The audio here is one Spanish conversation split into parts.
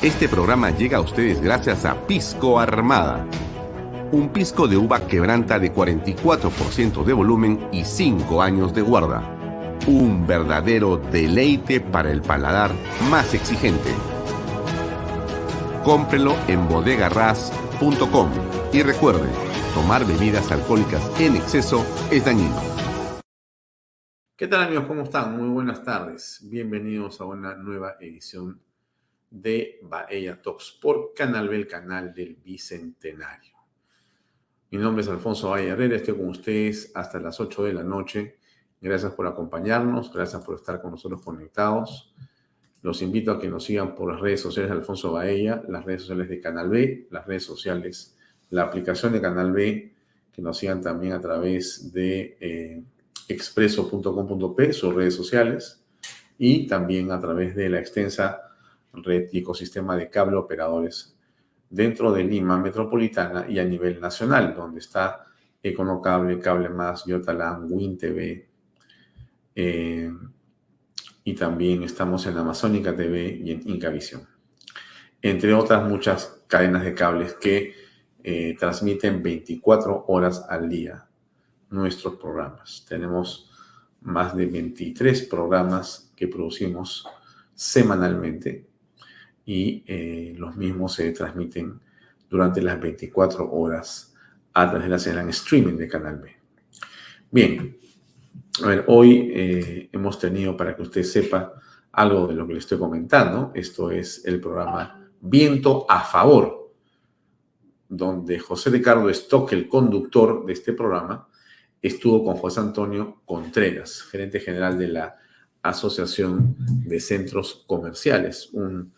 Este programa llega a ustedes gracias a Pisco Armada. Un pisco de uva quebranta de 44% de volumen y 5 años de guarda. Un verdadero deleite para el paladar más exigente. Cómprelo en bodegarras.com y recuerde, tomar bebidas alcohólicas en exceso es dañino. ¿Qué tal, amigos? ¿Cómo están? Muy buenas tardes. Bienvenidos a una nueva edición de Baella Talks por Canal B, el canal del Bicentenario. Mi nombre es Alfonso Valle Herrera, estoy con ustedes hasta las 8 de la noche. Gracias por acompañarnos, gracias por estar con nosotros conectados. Los invito a que nos sigan por las redes sociales de Alfonso Baella, las redes sociales de Canal B, las redes sociales, la aplicación de Canal B, que nos sigan también a través de expreso.com.p, sus redes sociales, y también a través de la extensa red y ecosistema de cable operadores dentro de Lima metropolitana y a nivel nacional, donde está Econocable, Cable Más, Yotalam, WinTV, y también estamos en Amazónica TV y en Incavisión, entre otras muchas cadenas de cables que transmiten 24 horas al día nuestros programas. Tenemos más de 23 programas que producimos semanalmente y los mismos se transmiten durante las 24 horas a través de la señal en streaming de Canal B. Bien, a ver, hoy hemos tenido, para que usted sepa algo de lo que le estoy comentando, esto es el programa Viento a Favor, donde José Ricardo Stock, el conductor de este programa, estuvo con José Antonio Contreras, gerente general de la Asociación de Centros Comerciales, un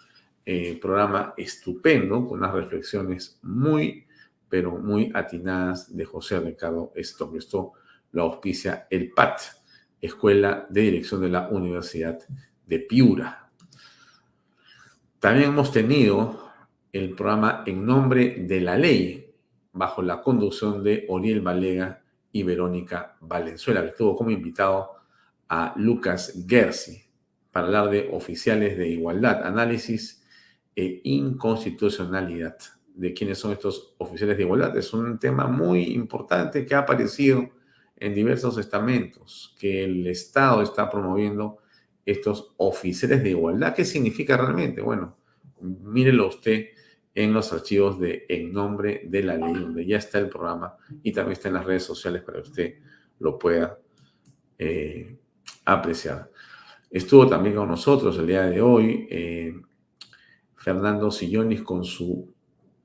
programa estupendo, con unas reflexiones muy, pero muy atinadas de José Ricardo Stock. Esto lo auspicia el PAT, Escuela de Dirección de la Universidad de Piura. También hemos tenido el programa En Nombre de la Ley, bajo la conducción de Oriel Balega y Verónica Valenzuela, que estuvo como invitado a Lucas Gersi para hablar de oficiales de igualdad, análisis e inconstitucionalidad de quiénes son estos oficiales de igualdad. Es un tema muy importante que ha aparecido en diversos estamentos, que el Estado está promoviendo estos oficiales de igualdad. ¿Qué significa realmente? Bueno, mírelo usted en los archivos de En Nombre de la Ley, donde ya está el programa y también está en las redes sociales para que usted lo pueda apreciar. Estuvo también con nosotros el día de hoy Fernando Sillonis con su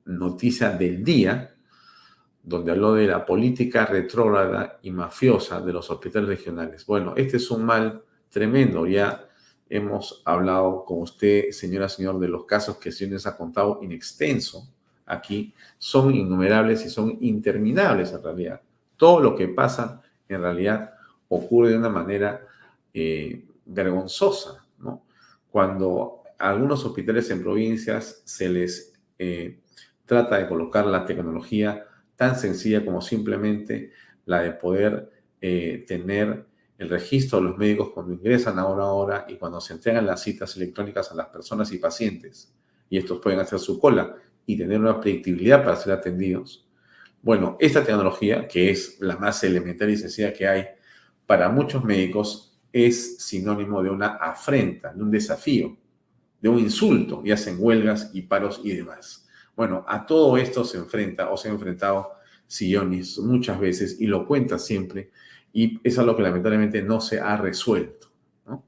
noticia del día, donde habló de la política retrógrada y mafiosa de los hospitales regionales. Bueno, este es un mal tremendo. Ya hemos hablado con usted, señora, señor, de los casos que Sillonis ha contado in extenso aquí. Son innumerables y son interminables en realidad. Todo lo que pasa en realidad ocurre de una manera vergonzosa, ¿no? Cuando a algunos hospitales en provincias se les trata de colocar la tecnología tan sencilla como simplemente la de poder tener el registro de los médicos cuando ingresan a una hora y cuando se entregan las citas electrónicas a las personas y pacientes, y estos pueden hacer su cola y tener una predictibilidad para ser atendidos. Bueno, esta tecnología, que es la más elemental y sencilla que hay para muchos médicos, es sinónimo de una afrenta, de un desafío, de un insulto, y hacen huelgas y paros y demás. Bueno, a todo esto se enfrenta o se ha enfrentado Sillonis muchas veces y lo cuenta siempre, y es algo que lamentablemente no se ha resuelto, ¿no?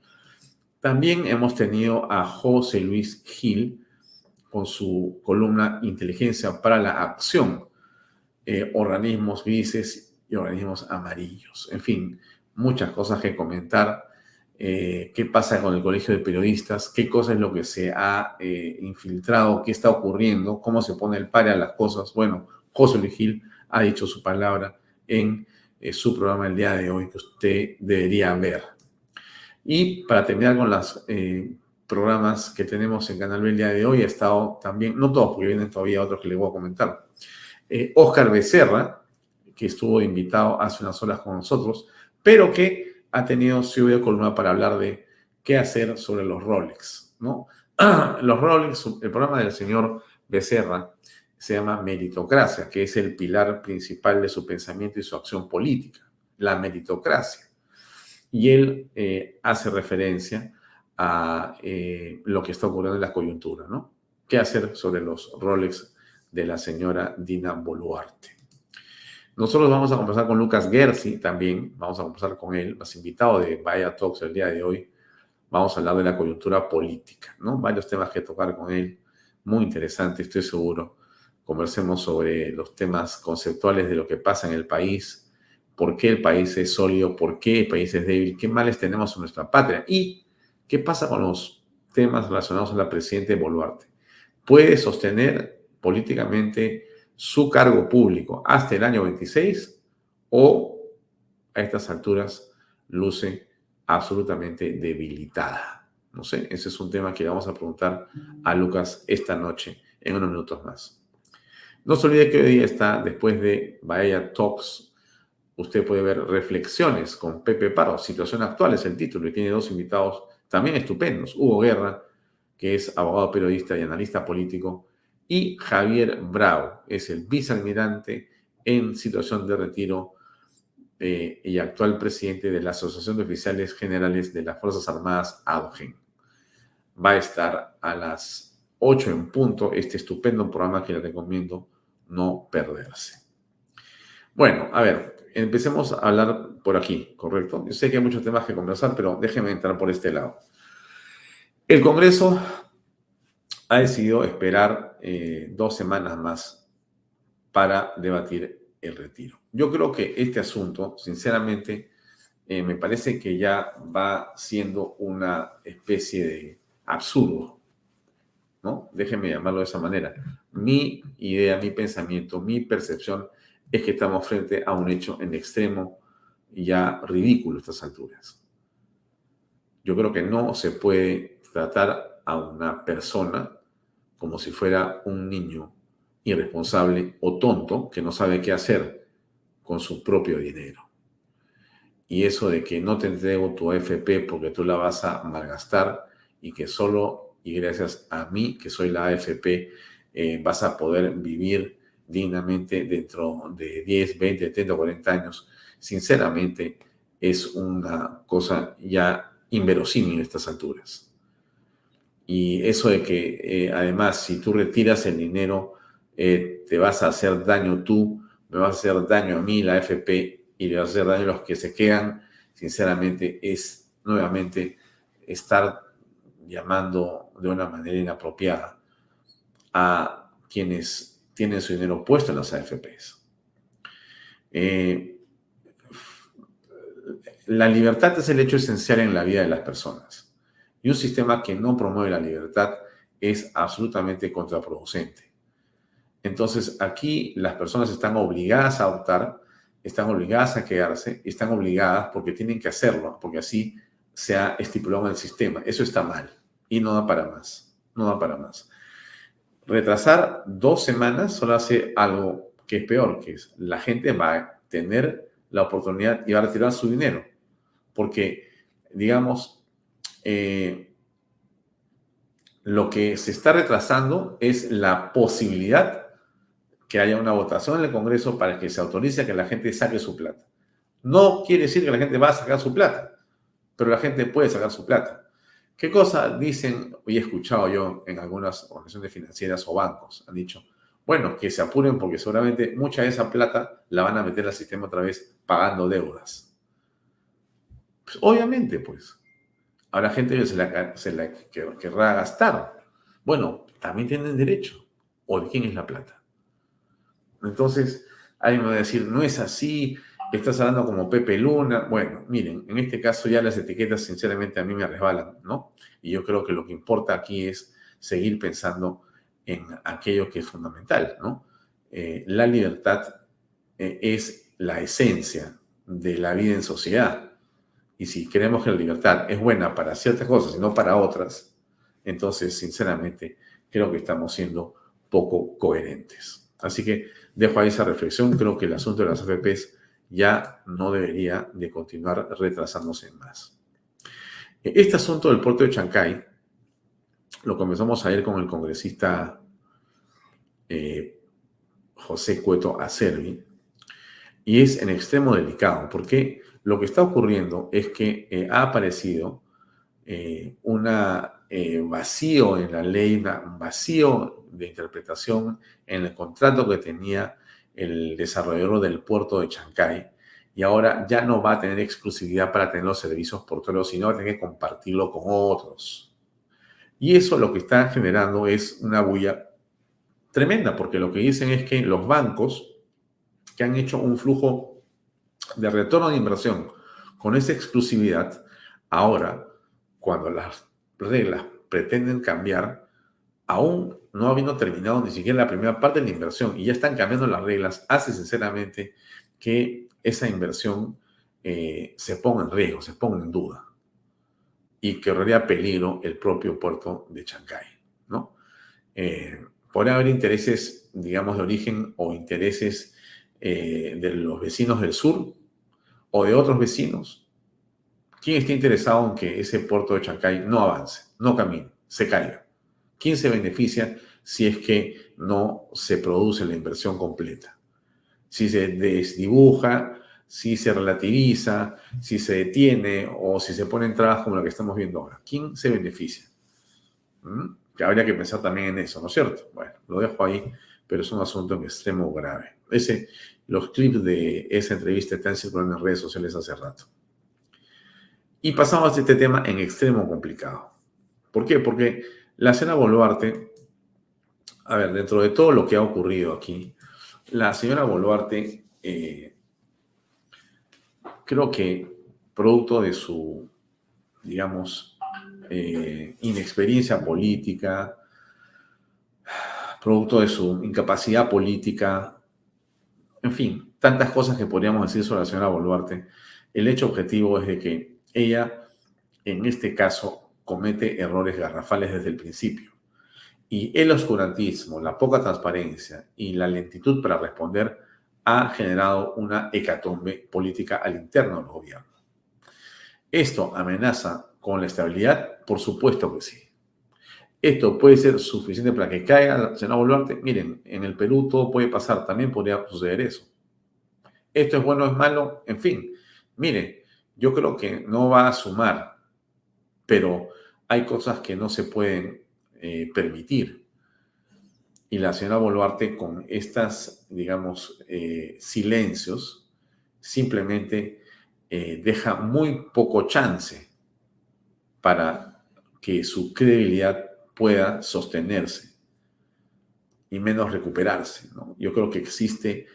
También hemos tenido a José Luis Gil con su columna Inteligencia para la Acción, organismos grises y organismos amarillos. En fin, muchas cosas que comentar. Qué pasa con el Colegio de Periodistas, qué cosa es lo que se ha infiltrado, qué está ocurriendo, cómo se pone el pare a las cosas. Bueno, José Luis Gil ha dicho su palabra en su programa el día de hoy, que usted debería ver. Y para terminar con los programas que tenemos en Canal B el día de hoy, ha estado también, no todos, porque vienen todavía otros que les voy a comentar, Óscar Becerra, que estuvo invitado hace unas horas con nosotros, pero que ha tenido su video columna para hablar de qué hacer sobre los Rolex, ¿no? Los Rolex, el programa del señor Becerra se llama meritocracia, que es el pilar principal de su pensamiento y su acción política, la meritocracia. Y él hace referencia a lo que está ocurriendo en la coyuntura, ¿no? ¿Qué hacer sobre los Rolex de la señora Dina Boluarte? Nosotros vamos a conversar con Lucas Gersi también, vamos a conversar con él, más invitado de Vaya Talks el día de hoy. Vamos a hablar de la coyuntura política, ¿no? Varios temas que tocar con él, muy interesante, estoy seguro. Conversemos sobre los temas conceptuales de lo que pasa en el país, por qué el país es sólido, por qué el país es débil, qué males tenemos en nuestra patria y qué pasa con los temas relacionados a la presidenta Boluarte. ¿Puede sostener políticamente su cargo público hasta el año 26 o a estas alturas luce absolutamente debilitada? No sé, ese es un tema que le vamos a preguntar a Lucas esta noche, en unos minutos más. No se olvide que hoy día está, después de Bahía Talks, usted puede ver Reflexiones con Pepe Parro, Situación Actual es el título, y tiene dos invitados también estupendos. Hugo Guerra, que es abogado, periodista y analista político, y Javier Bravo, es el vicealmirante en situación de retiro y actual presidente de la Asociación de Oficiales Generales de las Fuerzas Armadas, ADOGEN. Va a estar a las 8 en punto este estupendo programa que le recomiendo no perderse. Bueno, a ver, empecemos a hablar por aquí, ¿correcto? Yo sé que hay muchos temas que conversar, pero déjenme entrar por este lado. El Congreso ha decidido esperar 2 semanas más para debatir el retiro. Yo creo que este asunto, sinceramente, me parece que ya va siendo una especie de absurdo, ¿no? Déjenme llamarlo de esa manera. Mi idea, mi pensamiento, mi percepción es que estamos frente a un hecho en extremo ya ridículo a estas alturas. Yo creo que no se puede tratar a una persona como si fuera un niño irresponsable o tonto que no sabe qué hacer con su propio dinero. Y eso de que no te entrego tu AFP porque tú la vas a malgastar y que solo y gracias a mí, que soy la AFP, vas a poder vivir dignamente dentro de 10, 20, 30, 40 años, sinceramente es una cosa ya inverosímil en estas alturas. Y eso de que además si tú retiras el dinero, te vas a hacer daño tú, me vas a hacer daño a mí, la AFP, y le vas a hacer daño a los que se quedan, sinceramente es nuevamente estar llamando de una manera inapropiada a quienes tienen su dinero puesto en las AFPs. La libertad es el hecho esencial en la vida de las personas. Y un sistema que no promueve la libertad es absolutamente contraproducente. Entonces, aquí las personas están obligadas a optar, están obligadas a quedarse, y están obligadas porque tienen que hacerlo, porque así se ha estipulado en el sistema. Eso está mal y no da para más. No da para más. Retrasar 2 semanas solo hace algo que es peor, que es la gente va a tener la oportunidad y va a retirar su dinero. Porque, digamos, lo que se está retrasando es la posibilidad que haya una votación en el Congreso para que se autorice a que la gente saque su plata. No quiere decir que la gente va a sacar su plata, pero la gente puede sacar su plata. ¿Qué cosa dicen, y he escuchado yo en algunas organizaciones financieras o bancos? Han dicho, bueno, que se apuren porque seguramente mucha de esa plata la van a meter al sistema otra vez pagando deudas. Pues, obviamente, pues. Habrá gente que se la querrá gastar. Bueno, también tienen derecho. ¿O de quién es la plata? Entonces, alguien me va a decir, no es así, estás hablando como Pepe Luna. Bueno, miren, en este caso ya las etiquetas sinceramente a mí me resbalan, ¿no? Y yo creo que lo que importa aquí es seguir pensando en aquello que es fundamental, ¿no? La libertad es la esencia de la vida en sociedad. Y si creemos que la libertad es buena para ciertas cosas y no para otras, entonces, sinceramente, creo que estamos siendo poco coherentes. Así que dejo ahí esa reflexión. Creo que el asunto de las AFPs ya no debería de continuar retrasándose más. Este asunto del puerto de Chancay Lo comenzamos ayer con el congresista José Cueto Acerbi, y es en extremo delicado, porque lo que está ocurriendo es que ha aparecido un vacío en la ley, un vacío de interpretación en el contrato que tenía el desarrollador del puerto de Chancay, y ahora ya no va a tener exclusividad para tener los servicios portuarios, sino va a tener que compartirlo con otros. Y eso lo que está generando es una bulla tremenda, porque lo que dicen es que los bancos que han hecho un flujo de retorno de inversión con esa exclusividad, ahora, cuando las reglas pretenden cambiar, aún no habiendo terminado ni siquiera la primera parte de la inversión y ya están cambiando las reglas, hace sinceramente que esa inversión se ponga en riesgo, se ponga en duda y que correría peligro el propio puerto de Chancay, ¿no? Podría haber intereses, digamos, de origen o intereses de los vecinos del sur o de otros vecinos. ¿Quién está interesado en que ese puerto de Chancay no avance, no camine, se caiga? ¿Quién se beneficia si es que no se produce la inversión completa? Si se desdibuja, si se relativiza, si se detiene o si se ponen trabas como la que estamos viendo ahora. ¿Quién se beneficia? Que habría que pensar también en eso, ¿no es cierto? Bueno, lo dejo ahí, pero es un asunto en extremo grave. Los clips de esa entrevista están circulando en redes sociales hace rato. Y pasamos a este tema en extremo complicado. ¿Por qué? Porque la señora Boluarte, a ver, dentro de todo lo que ha ocurrido aquí, la señora Boluarte, creo que producto de su, digamos, inexperiencia política, producto de su incapacidad política, en fin, tantas cosas que podríamos decir sobre la señora Boluarte, el hecho objetivo es de que ella, en este caso, comete errores garrafales desde el principio. Y el oscurantismo, la poca transparencia y la lentitud para responder ha generado una hecatombe política al interno del gobierno. ¿Esto amenaza con la estabilidad? Por supuesto que sí. ¿Esto puede ser suficiente para que caiga la señora Boluarte? Miren, en el Perú todo puede pasar, también podría suceder eso. ¿Esto es bueno o es malo? En fin, mire, yo creo que no va a sumar, pero hay cosas que no se pueden permitir. Y la señora Boluarte, con estas, digamos, silencios, simplemente deja muy poco chance para que su credibilidad pueda sostenerse y menos recuperarse, ¿no? Yo creo que existe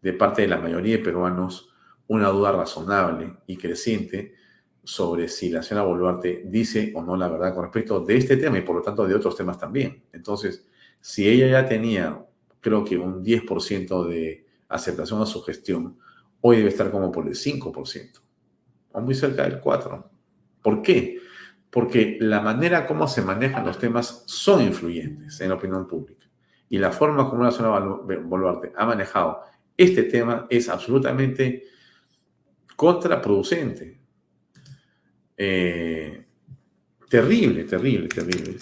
de parte de la mayoría de peruanos una duda razonable y creciente sobre si la señora Boluarte dice o no la verdad con respecto de este tema y por lo tanto de otros temas también. Entonces, si ella ya tenía, creo que un 10% de aceptación a su gestión, hoy debe estar como por el 5% o muy cerca del 4%. ¿Por qué? Porque la manera como se manejan los temas son influyentes en la opinión pública. Y la forma como la señora Boluarte ha manejado este tema es absolutamente contraproducente. Terrible, terrible, terrible.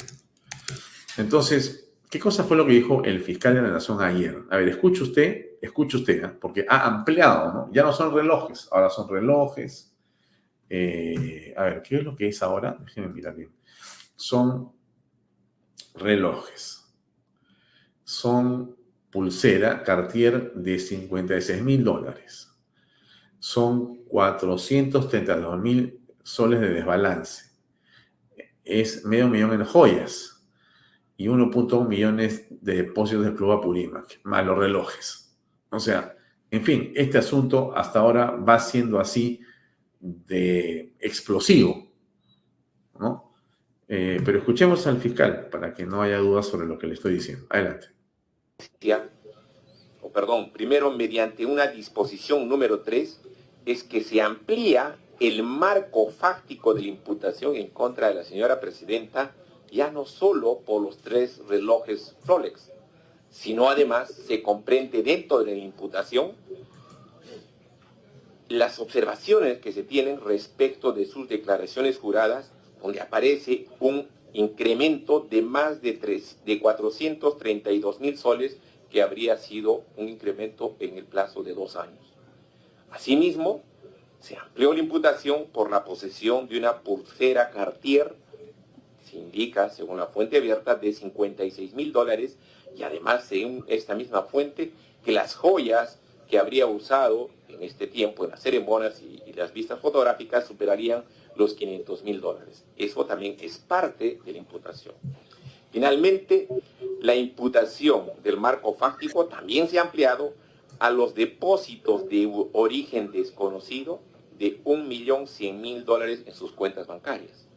Entonces, ¿qué cosa fue lo que dijo el fiscal de la Nación ayer? A ver, escuche usted, ¿eh? Porque ha ampliado, ¿no? Ya no son relojes, ahora son relojes. A ver, ¿qué es lo que es ahora? Déjenme mirar bien. Son relojes. Son pulsera Cartier de $56.000. Son 432.000 soles de desbalance. Es $500,000 en joyas y 1.1 millones de depósitos del Club Apurímac, más los relojes. O sea, en fin, este asunto hasta ahora va siendo así de explosivo, ¿no? Pero escuchemos al fiscal para que no haya dudas sobre lo que le estoy diciendo. Adelante. Primero, mediante una disposición número 3, es que se amplía el marco fáctico de la imputación en contra de la señora presidenta, ya no solo por los 3 relojes Rolex, sino además se comprende dentro de la imputación las observaciones que se tienen respecto de sus declaraciones juradas, donde aparece un incremento de más de 432.000 soles, que habría sido un incremento en el plazo de 2 años. Asimismo, se amplió la imputación por la posesión de una pulsera Cartier, se indica, según la fuente abierta, de $56.000, y además, según esta misma fuente, que las joyas que habría usado en este tiempo en las ceremonias y las vistas fotográficas superarían los $500.000. Eso también es parte de la imputación. Finalmente, la imputación del marco fáctico también se ha ampliado a los depósitos de origen desconocido de $1.100.000 en sus cuentas bancarias.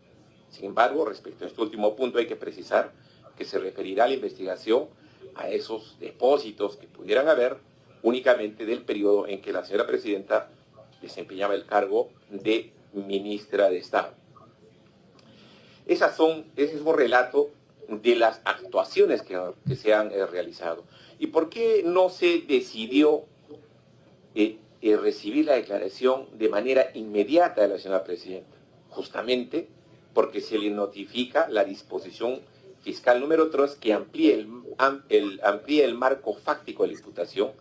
Sin embargo, respecto a este último punto, hay que precisar que se referirá a la investigación a esos depósitos que pudieran haber únicamente del periodo en que la señora presidenta desempeñaba el cargo de ministra de Estado. Ese es un relato de las actuaciones que se han realizado. ¿Y por qué no se decidió recibir la declaración de manera inmediata de la señora presidenta? Justamente porque se le notifica la disposición fiscal número 3 que amplíe el marco fáctico de la imputación,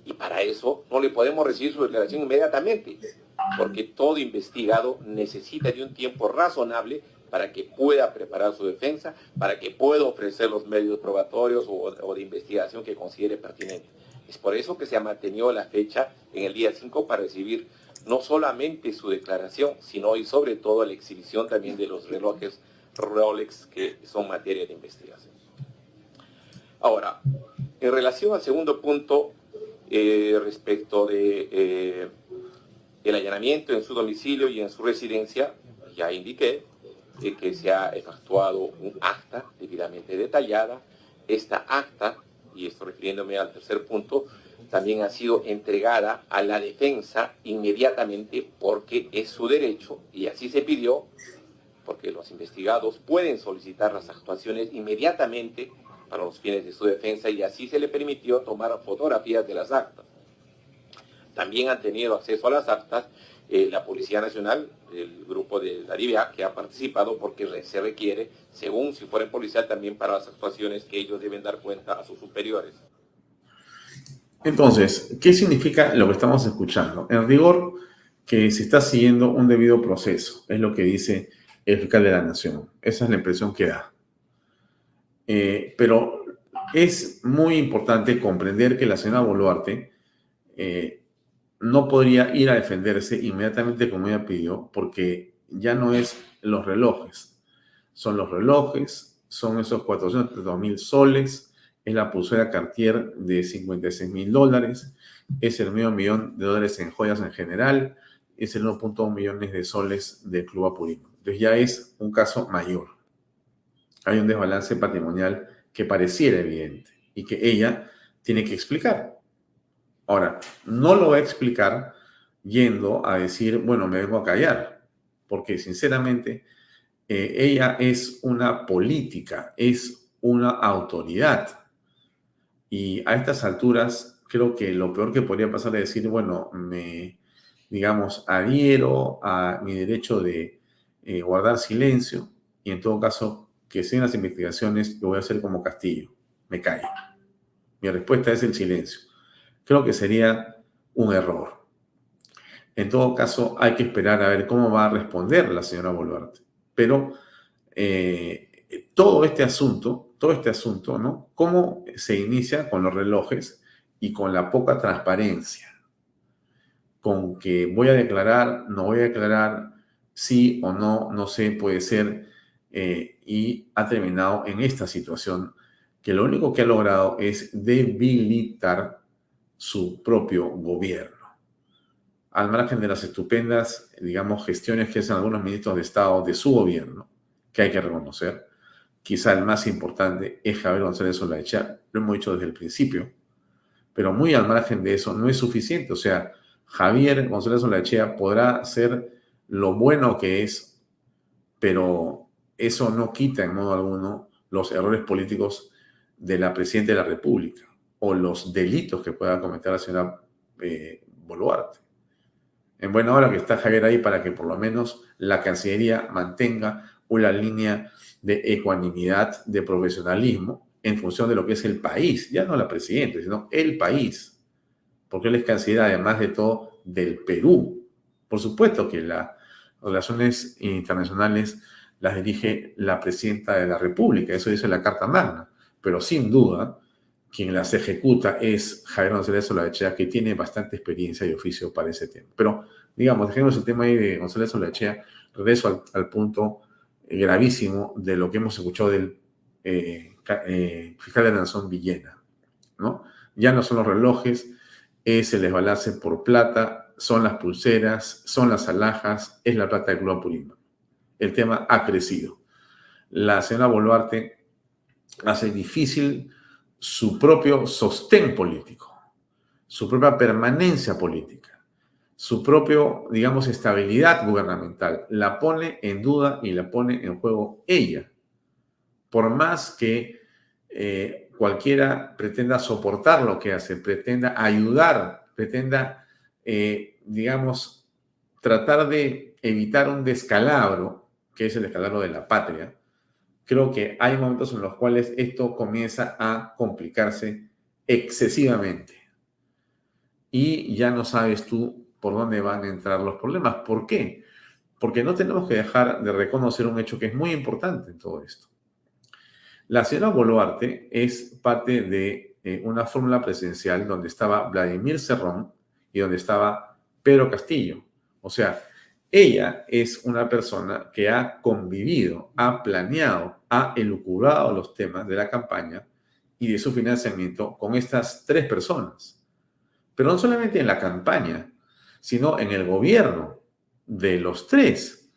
y para eso no le podemos recibir su declaración inmediatamente, porque todo investigado necesita de un tiempo razonable para que pueda preparar su defensa, para que pueda ofrecer los medios probatorios o de investigación que considere pertinente. Es por eso que se ha mantenido la fecha en el día 5 para recibir no solamente su declaración, sino y sobre todo la exhibición también de los relojes Rolex que son materia de investigación. Ahora, en relación al segundo punto, respecto de el allanamiento en su domicilio y en su residencia, ya indiqué que se ha efectuado un acta debidamente detallada. Esta acta, y esto refiriéndome al tercer punto, también ha sido entregada a la defensa inmediatamente porque es su derecho, y así se pidió, porque los investigados pueden solicitar las actuaciones inmediatamente para los fines de su defensa, y así se le permitió tomar fotografías de las actas. También han tenido acceso a las actas la Policía Nacional, el grupo de la DIVIA, que ha participado porque se requiere, según si fuera policial, también para las actuaciones que ellos deben dar cuenta a sus superiores. Entonces, ¿qué significa lo que estamos escuchando? En rigor, que se está siguiendo un debido proceso, es lo que dice el fiscal de la Nación. Esa es la impresión que da. Pero es muy importante comprender que la señora Boluarte no podría ir a defenderse inmediatamente como ella pidió, porque ya no es los relojes. Son los relojes, son esos 432.000 soles, es la pulsera Cartier de $56.000, es el $500.000 en joyas en general, es el 1.1 millones de soles del Club Apurino. Entonces ya es un caso mayor. Hay un desbalance patrimonial que pareciera evidente y que ella tiene que explicar. Ahora, no lo va a explicar yendo a decir, bueno, me vengo a callar, porque sinceramente ella es una política, es una autoridad. Y a estas alturas creo que lo peor que podría pasar es decir, bueno, digamos, adhiero a mi derecho de guardar silencio y en todo caso que sean las investigaciones, lo voy a hacer como Castillo, me callo. Mi respuesta es el silencio. Creo que sería un error. En todo caso, hay que esperar a ver cómo va a responder la señora Boluarte. Pero todo este asunto, ¿no? ¿Cómo se inicia con los relojes y con la poca transparencia? Con que voy a declarar, no voy a declarar, sí o no, no sé, puede ser, y ha terminado en esta situación que lo único que ha logrado es debilitar su propio gobierno. Al margen de las estupendas, digamos, gestiones que hacen algunos ministros de Estado de su gobierno, que hay que reconocer, quizá el más importante es Javier González Olaechea, lo hemos dicho desde el principio, pero muy al margen de eso no es suficiente. O sea, Javier González Olaechea podrá ser lo bueno que es, pero eso no quita en modo alguno los errores políticos de la Presidenta de la República o los delitos que pueda cometer la señora Boluarte. En buena hora que está Javier ahí para que por lo menos la Cancillería mantenga una línea de ecuanimidad, de profesionalismo, en función de lo que es el país, ya no la presidenta, sino el país, porque él es canciller, además de todo, del Perú. Por supuesto que las relaciones internacionales las dirige la presidenta de la República, eso dice la Carta Magna, pero sin duda quien las ejecuta es Javier González Olaechea, que tiene bastante experiencia y oficio para ese tema. Pero, digamos, dejemos el tema ahí de González Olaechea, regreso al punto gravísimo de lo que hemos escuchado del fiscal de la Nación Villena, ¿no? Ya no son los relojes, es el desbalance por plata, son las pulseras, son las alhajas, es la plata del Club Apurímac. El tema ha crecido. La señora Boluarte hace difícil su propio sostén político, su propia permanencia política, su propio, digamos, estabilidad gubernamental. La pone en duda y la pone en juego ella. Por más que cualquiera pretenda soportar lo que hace, pretenda ayudar, pretenda, digamos, tratar de evitar un descalabro, que es el descalabro de la patria, creo que hay momentos en los cuales esto comienza a complicarse excesivamente. Y ya no sabes tú por dónde van a entrar los problemas. ¿Por qué? Porque no tenemos que dejar de reconocer un hecho que es muy importante en todo esto. La señora Boluarte es parte de una fórmula presidencial donde estaba Vladimir Cerrón y donde estaba Pedro Castillo. O sea, ella es una persona que ha convivido, ha planeado, ha elucubrado los temas de la campaña y de su financiamiento con estas tres personas. Pero no solamente en la campaña, sino en el gobierno de los tres.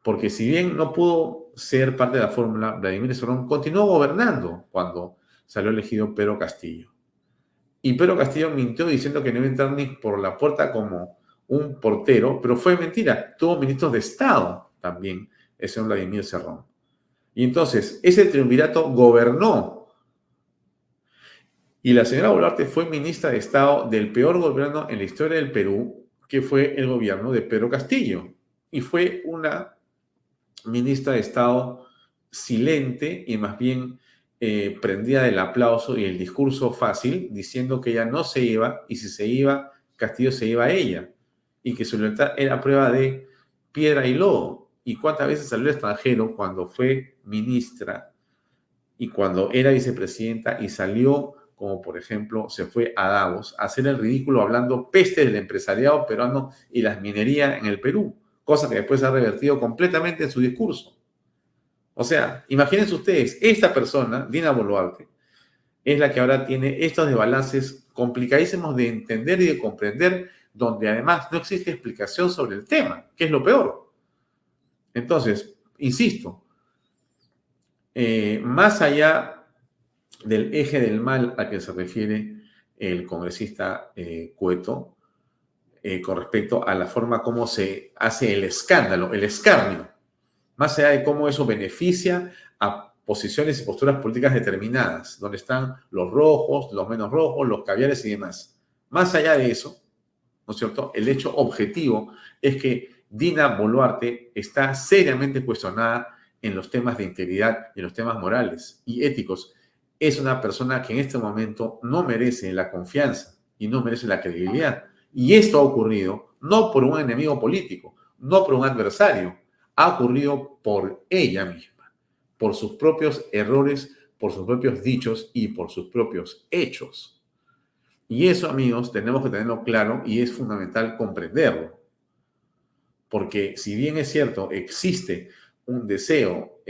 Porque si bien no pudo ser parte de la fórmula, Vladimir Cerrón continuó gobernando cuando salió elegido Pedro Castillo. Y Pedro Castillo mintió diciendo que no iba a entrar ni por la puerta como un portero, pero fue mentira. Tuvo ministros de Estado también, el señor Vladimir Cerrón. Y entonces, ese triunvirato gobernó. Y la señora Boluarte fue ministra de Estado del peor gobierno en la historia del Perú, que fue el gobierno de Pedro Castillo. Y fue una ministra de Estado silente y más bien prendida del aplauso y el discurso fácil, diciendo que ella no se iba y si se iba, Castillo se iba a ella y que su libertad era prueba de piedra y lodo. ¿Y cuántas veces salió al extranjero cuando fue ministra y cuando era vicepresidenta y salió, como por ejemplo se fue a Davos, a hacer el ridículo hablando peste del empresariado peruano y las minerías en el Perú? Cosa que después ha revertido completamente en su discurso. O sea, imagínense ustedes, esta persona, Dina Boluarte, es la que ahora tiene estos desbalances complicadísimos de entender y de comprender, donde además no existe explicación sobre el tema, que es lo peor. Entonces, insisto, más allá del eje del mal a que se refiere el congresista Cueto, con respecto a la forma como se hace el escándalo, el escarnio, más allá de cómo eso beneficia a posiciones y posturas políticas determinadas, donde están los rojos, los menos rojos, los caviares y demás. Más allá de eso, ¿no es cierto? El hecho objetivo es que Dina Boluarte está seriamente cuestionada en los temas de integridad y en los temas morales y éticos. Es una persona que en este momento no merece la confianza y no merece la credibilidad. Y esto ha ocurrido no por un enemigo político, no por un adversario, ha ocurrido por ella misma, por sus propios errores, por sus propios dichos y por sus propios hechos. Y eso, amigos, tenemos que tenerlo claro y es fundamental comprenderlo. Porque si bien es cierto, existe un deseo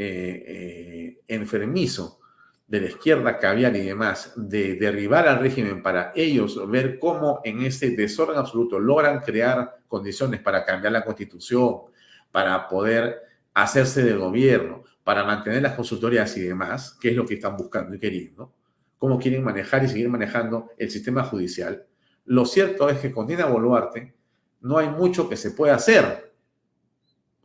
enfermizo de la izquierda caviar y demás de derribar al régimen para ellos ver cómo en ese desorden absoluto logran crear condiciones para cambiar la constitución, para poder hacerse del gobierno, para mantener las consultorías y demás, que es lo que están buscando y queriendo, cómo quieren manejar y seguir manejando el sistema judicial. Lo cierto es que con Dina Boluarte no hay mucho que se pueda hacer.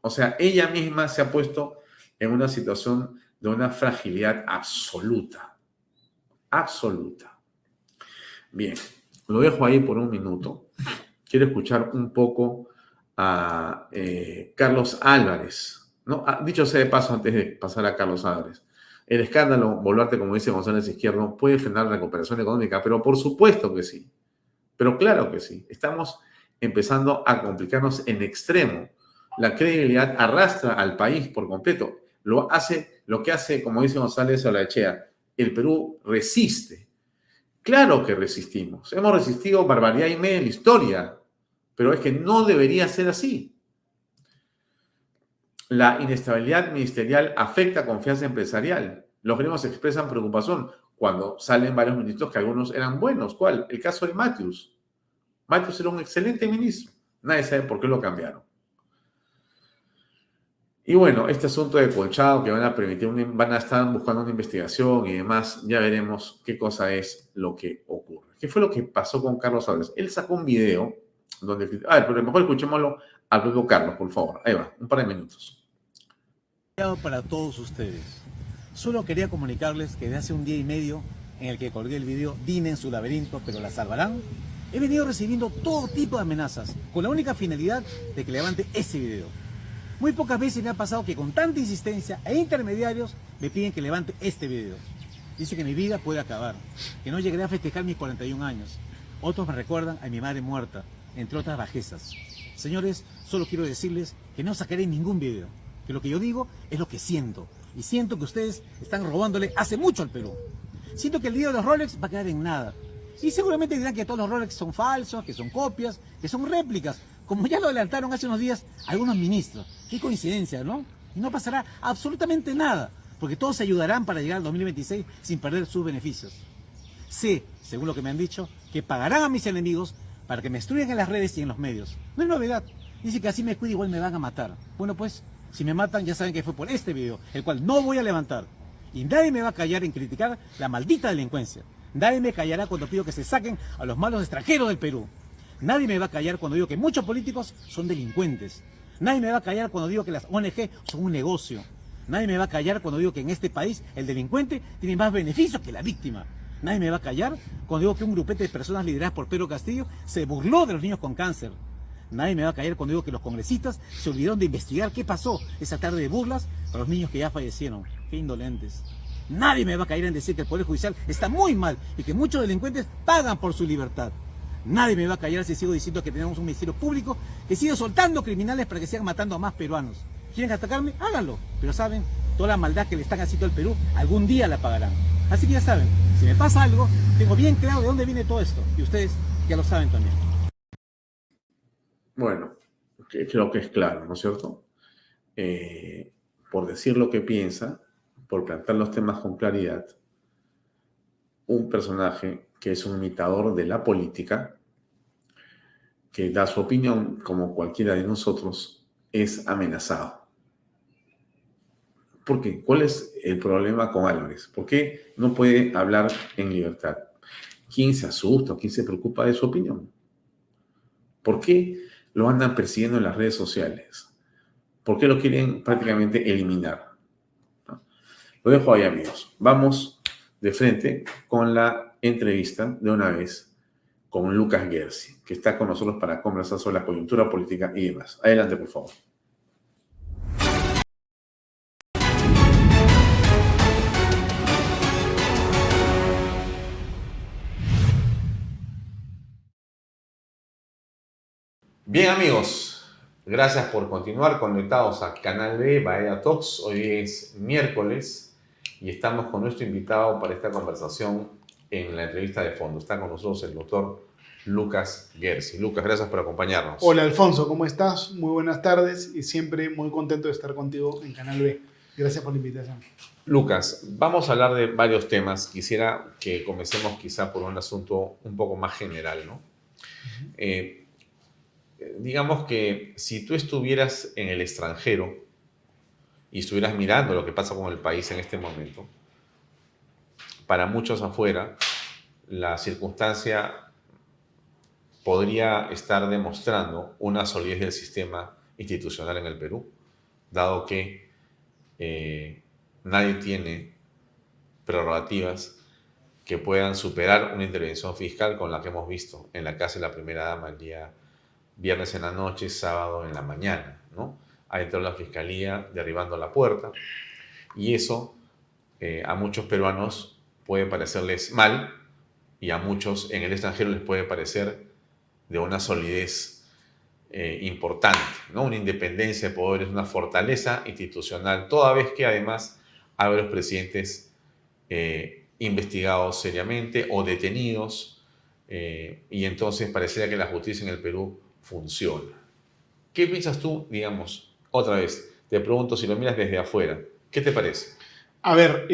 O sea, ella misma se ha puesto en una situación de una fragilidad absoluta. Absoluta. Bien, lo dejo ahí por un minuto. quiero escuchar un poco a Carlos Álvarez, ¿no? Dicho sea de paso, antes de pasar a Carlos Álvarez, el escándalo Boluarte, como dice González Izquierdo, puede frenar la recuperación económica, pero por supuesto que sí, pero claro que sí. Estamos empezando a complicarnos en extremo. La credibilidad arrastra al país por completo. Lo que hace, como dice González Olaechea, el Perú resiste. Claro que resistimos. Hemos resistido barbaridad y media en la historia, pero es que no debería ser así. La inestabilidad ministerial afecta confianza empresarial. Los gremios expresan preocupación cuando salen varios ministros que algunos eran buenos. ¿Cuál? El caso de Matthews. Matthews era un excelente ministro. Nadie sabe por qué lo cambiaron. Y bueno, este asunto de Colchado que van a estar buscando una investigación y demás, ya veremos qué cosa es lo que ocurre. ¿Qué fue lo que pasó con Carlos Álvarez? Él sacó un video donde... A ver, pero mejor escuchémoslo al propio Carlos, por favor. Ahí va, un par de minutos. Para todos ustedes. Solo quería comunicarles que desde hace un día y medio en el que colgué el video Dina en su laberinto, pero la salvarán, he venido recibiendo todo tipo de amenazas con la única finalidad de que levante ese video. Muy pocas veces me ha pasado que con tanta insistencia e intermediarios me piden que levante este video. Dice que mi vida puede acabar, que no llegaré a festejar mis 41 años. Otros me recuerdan a mi madre muerta, entre otras bajezas. Señores, solo quiero decirles que no sacaré ningún video, que lo que yo digo es lo que siento. Y siento que ustedes están robándole hace mucho al Perú. Siento que el video de los Rolex va a quedar en nada. Y seguramente dirán que todos los Rolex son falsos, que son copias, que son réplicas, como ya lo adelantaron hace unos días algunos ministros. Qué coincidencia, ¿no? Y no pasará absolutamente nada, porque todos se ayudarán para llegar al 2026 sin perder sus beneficios. Sé, según lo que me han dicho, que pagarán a mis enemigos para que me destruyan en las redes y en los medios. No es novedad. Dice que así me cuida igual me van a matar. Bueno pues, si me matan ya saben que fue por este video, el cual no voy a levantar. Y nadie me va a callar en criticar la maldita delincuencia. Nadie me callará cuando pido que se saquen a los malos extranjeros del Perú. Nadie me va a callar cuando digo que muchos políticos son delincuentes. Nadie me va a callar cuando digo que las ONG son un negocio. Nadie me va a callar cuando digo que en este país el delincuente tiene más beneficios que la víctima. Nadie me va a callar cuando digo que un grupete de personas lideradas por Pedro Castillo se burló de los niños con cáncer. Nadie me va a callar cuando digo que los congresistas se olvidaron de investigar qué pasó esa tarde de burlas para los niños que ya fallecieron. Qué indolentes. Nadie me va a callar en decir que el Poder Judicial está muy mal y que muchos delincuentes pagan por su libertad. Nadie me va a callar si sigo diciendo que tenemos un ministerio público que sigue soltando criminales para que sigan matando a más peruanos. ¿Quieren atacarme? Háganlo. Pero saben, toda la maldad que le están haciendo al Perú, algún día la pagarán. Así que ya saben, si me pasa algo, tengo bien claro de dónde viene todo esto. Y ustedes ya lo saben también. Bueno, creo que es claro, ¿no es cierto? Por decir lo que piensa, por plantear los temas con claridad, un personaje que es un imitador de la política, que da su opinión como cualquiera de nosotros, es amenazado. ¿Por qué? ¿Cuál es el problema con Álvarez? ¿Por qué no puede hablar en libertad? ¿Quién se asusta o quién se preocupa de su opinión? ¿Por qué lo andan persiguiendo en las redes sociales? ¿Por qué lo quieren prácticamente eliminar? ¿No? Lo dejo ahí, amigos. Vamos de frente con la entrevista de una vez con Lucas Gersi, que está con nosotros para conversar sobre la coyuntura política y demás. Adelante, por favor. Bien, amigos, gracias por continuar conectados a Canal B, Bahía Talks. Hoy es miércoles y estamos con nuestro invitado para esta conversación en la entrevista de fondo. Está con nosotros el doctor Lucas Gersi. Lucas, gracias por acompañarnos. Hola Alfonso, ¿cómo estás? Muy buenas tardes y siempre muy contento de estar contigo en Canal B. Gracias por la invitación. Lucas, vamos a hablar de varios temas. Quisiera que comencemos quizá por un asunto un poco más general, ¿no? Digamos que si tú estuvieras en el extranjero y estuvieras mirando lo que pasa con el país en este momento, para muchos afuera, la circunstancia podría estar demostrando una solidez del sistema institucional en el Perú, dado que nadie tiene prerrogativas que puedan superar una intervención fiscal con la que hemos visto en la casa de la primera dama el día viernes en la noche, sábado en la mañana, ¿no? Ha entrado la fiscalía derribando la puerta y eso a muchos peruanos puede parecerles mal y a muchos en el extranjero les puede parecer de una solidez importante, ¿no? Una independencia de poderes, una fortaleza institucional, toda vez que además hay varios presidentes investigados seriamente o detenidos, y entonces parecería que la justicia en el Perú funciona. ¿Qué piensas tú, digamos, otra vez, te pregunto si lo miras desde afuera, ¿qué te parece? A ver,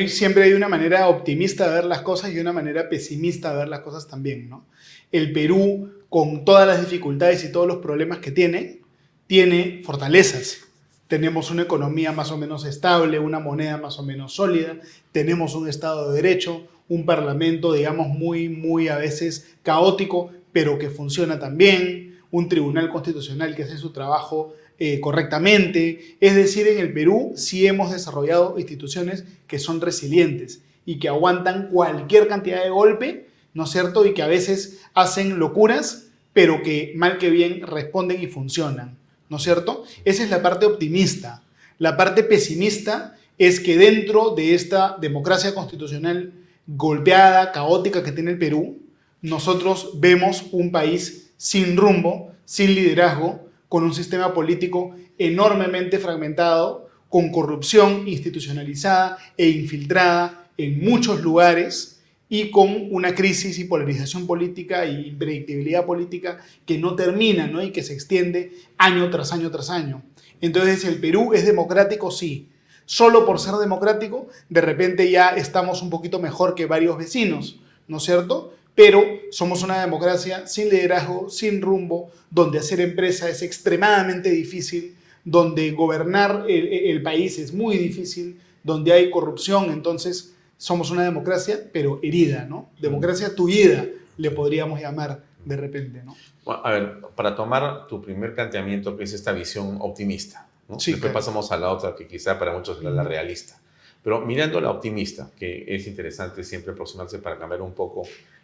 siempre hay una manera optimista de ver las cosas y una manera pesimista de ver las cosas también, ¿no? El Perú, con todas las dificultades y todos los problemas que tiene fortalezas. Tenemos una economía más o menos estable, una moneda más o menos sólida, tenemos un Estado de Derecho, un parlamento, digamos, muy a veces caótico, pero que funciona también, un tribunal constitucional que hace su trabajo correctamente. Es decir, en el Perú sí hemos desarrollado instituciones que son resilientes y que aguantan cualquier cantidad de golpe, ¿no es cierto? Y que a veces hacen locuras, pero que mal que bien responden y funcionan, ¿no es cierto? Esa es la parte optimista. La parte pesimista es que dentro de esta democracia constitucional golpeada, caótica que tiene el Perú, nosotros vemos un país sin rumbo, sin liderazgo, con un sistema político enormemente fragmentado, con corrupción institucionalizada e infiltrada en muchos lugares y con una crisis y polarización política y impredictibilidad política que no termina, ¿no? Y que se extiende año tras año tras año. Entonces, ¿el Perú es democrático? Sí. Solo por ser democrático, de repente ya estamos un poquito mejor que varios vecinos, ¿no es cierto? Pero somos una democracia sin liderazgo, sin rumbo, donde hacer empresa es extremadamente difícil, donde gobernar el país es muy difícil, donde hay corrupción. Entonces somos una democracia, pero herida, ¿no? Democracia tullida, le podríamos llamar de repente, ¿no? Bueno, a ver, para tomar tu primer planteamiento, que es esta visión optimista, ¿no? Sí, Después claro. pasamos a la otra, que quizá para muchos es la realista. Pero mirando la optimista, que es interesante siempre aproximarse para cambiar un poco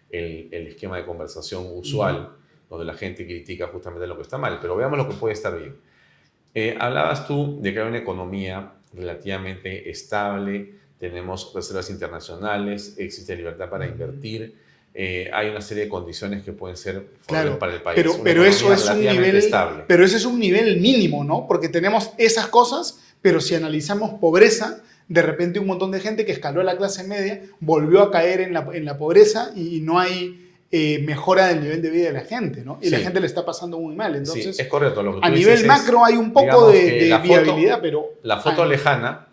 el esquema de conversación usual, donde la gente critica justamente lo que está mal, pero veamos lo que puede estar bien. Hablabas tú de que hay una economía relativamente estable, tenemos reservas internacionales, existe libertad para invertir, hay una serie de condiciones que pueden ser favorables para el país. Pero eso es un nivel estable. Pero ese es un nivel mínimo, ¿no? Porque tenemos esas cosas, pero si analizamos pobreza, de repente un montón de gente que escaló a la clase media volvió a caer en la pobreza y no hay mejora del nivel de vida de la gente, ¿no? Y Sí. la gente le está pasando muy mal. Entonces, sí, es correcto. Lo que tú a dices nivel es, macro hay un poco digamos, de que la viabilidad, pero... La foto lejana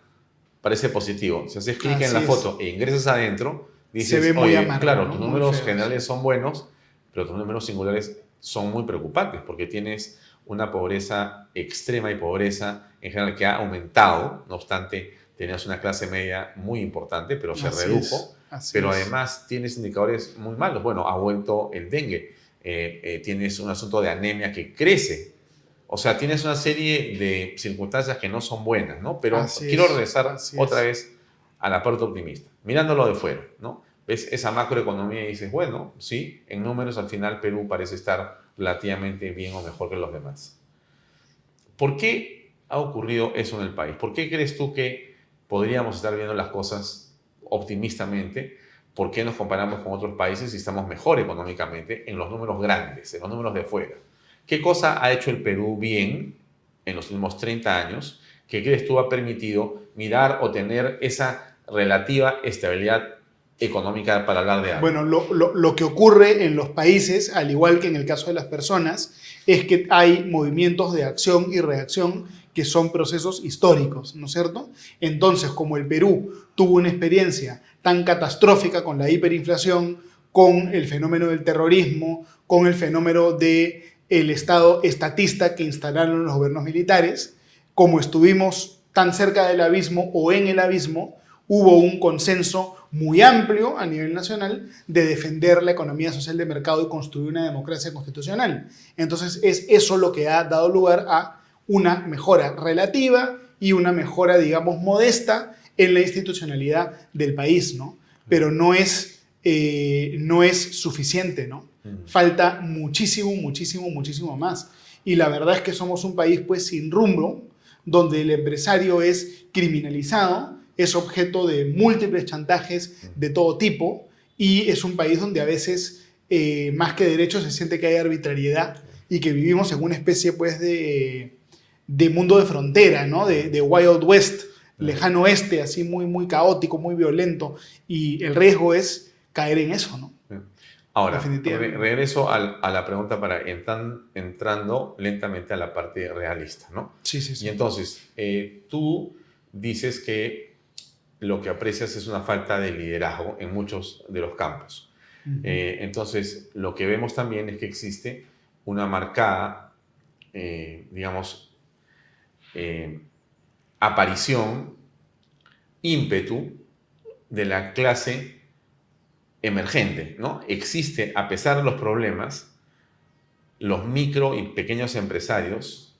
parece positivo. Si haces clic en la Así foto e ingresas adentro, dices, Se ve muy oye, amargo, claro, ¿no? tus Muy números feo, generales son buenos, pero tus números singulares son muy preocupantes porque tienes una pobreza extrema y pobreza en general que ha aumentado. No obstante, tenías una clase media muy importante, pero se Así redujo. Así Pero es. además tienes indicadores muy malos. Bueno, ha vuelto el dengue. Tienes un asunto de anemia que crece. O sea, tienes una serie de circunstancias que no son buenas, ¿no? Pero quiero regresar otra vez a la parte optimista, mirándolo de fuera, ¿no? Ves esa macroeconomía y dices, bueno, sí, en números al final Perú parece estar relativamente bien o mejor que los demás. ¿Por qué ha ocurrido eso en el país? ¿Por qué crees tú que podríamos estar viendo las cosas optimistamente? ¿Por qué nos comparamos con otros países y estamos mejor económicamente en los números grandes, en los números de fuera? ¿Qué cosa ha hecho el Perú bien en los últimos 30 años que crees tú ha permitido mirar o tener esa relativa estabilidad económica para hablar de algo? Bueno, lo que ocurre en los países, al igual que en el caso de las personas, es que hay movimientos de acción y reacción que son procesos históricos, ¿no es cierto? Entonces, como el Perú tuvo una experiencia tan catastrófica con la hiperinflación, con el fenómeno del terrorismo, con el fenómeno del Estado estatista que instalaron los gobiernos militares, como estuvimos tan cerca del abismo o en el abismo, hubo un consenso muy amplio a nivel nacional de defender la economía social de mercado y construir una democracia constitucional. Entonces es eso lo que ha dado lugar a una mejora relativa y una mejora, digamos, modesta en la institucionalidad del país, ¿no? Pero no es no es suficiente, ¿no? Falta muchísimo, muchísimo, muchísimo más. Y la verdad es que somos un país pues sin rumbo, donde el empresario es criminalizado, es objeto de múltiples chantajes de todo tipo, y es un país donde a veces, más que derechos, se siente que hay arbitrariedad y que vivimos en una especie pues de mundo de frontera, ¿no? De Wild West, lejano oeste, así muy, muy caótico, muy violento, y el riesgo es caer en eso, ¿no? Ahora, regreso a la pregunta para entrando lentamente a la parte realista, ¿no? Sí, sí, sí. Y entonces, tú dices que lo que aprecias es una falta de liderazgo en muchos de los campos. Entonces, lo que vemos también es que existe una marcada, digamos, aparición, ímpetu de la clase emergente, ¿no? Existe, a pesar de los problemas, los micro y pequeños empresarios,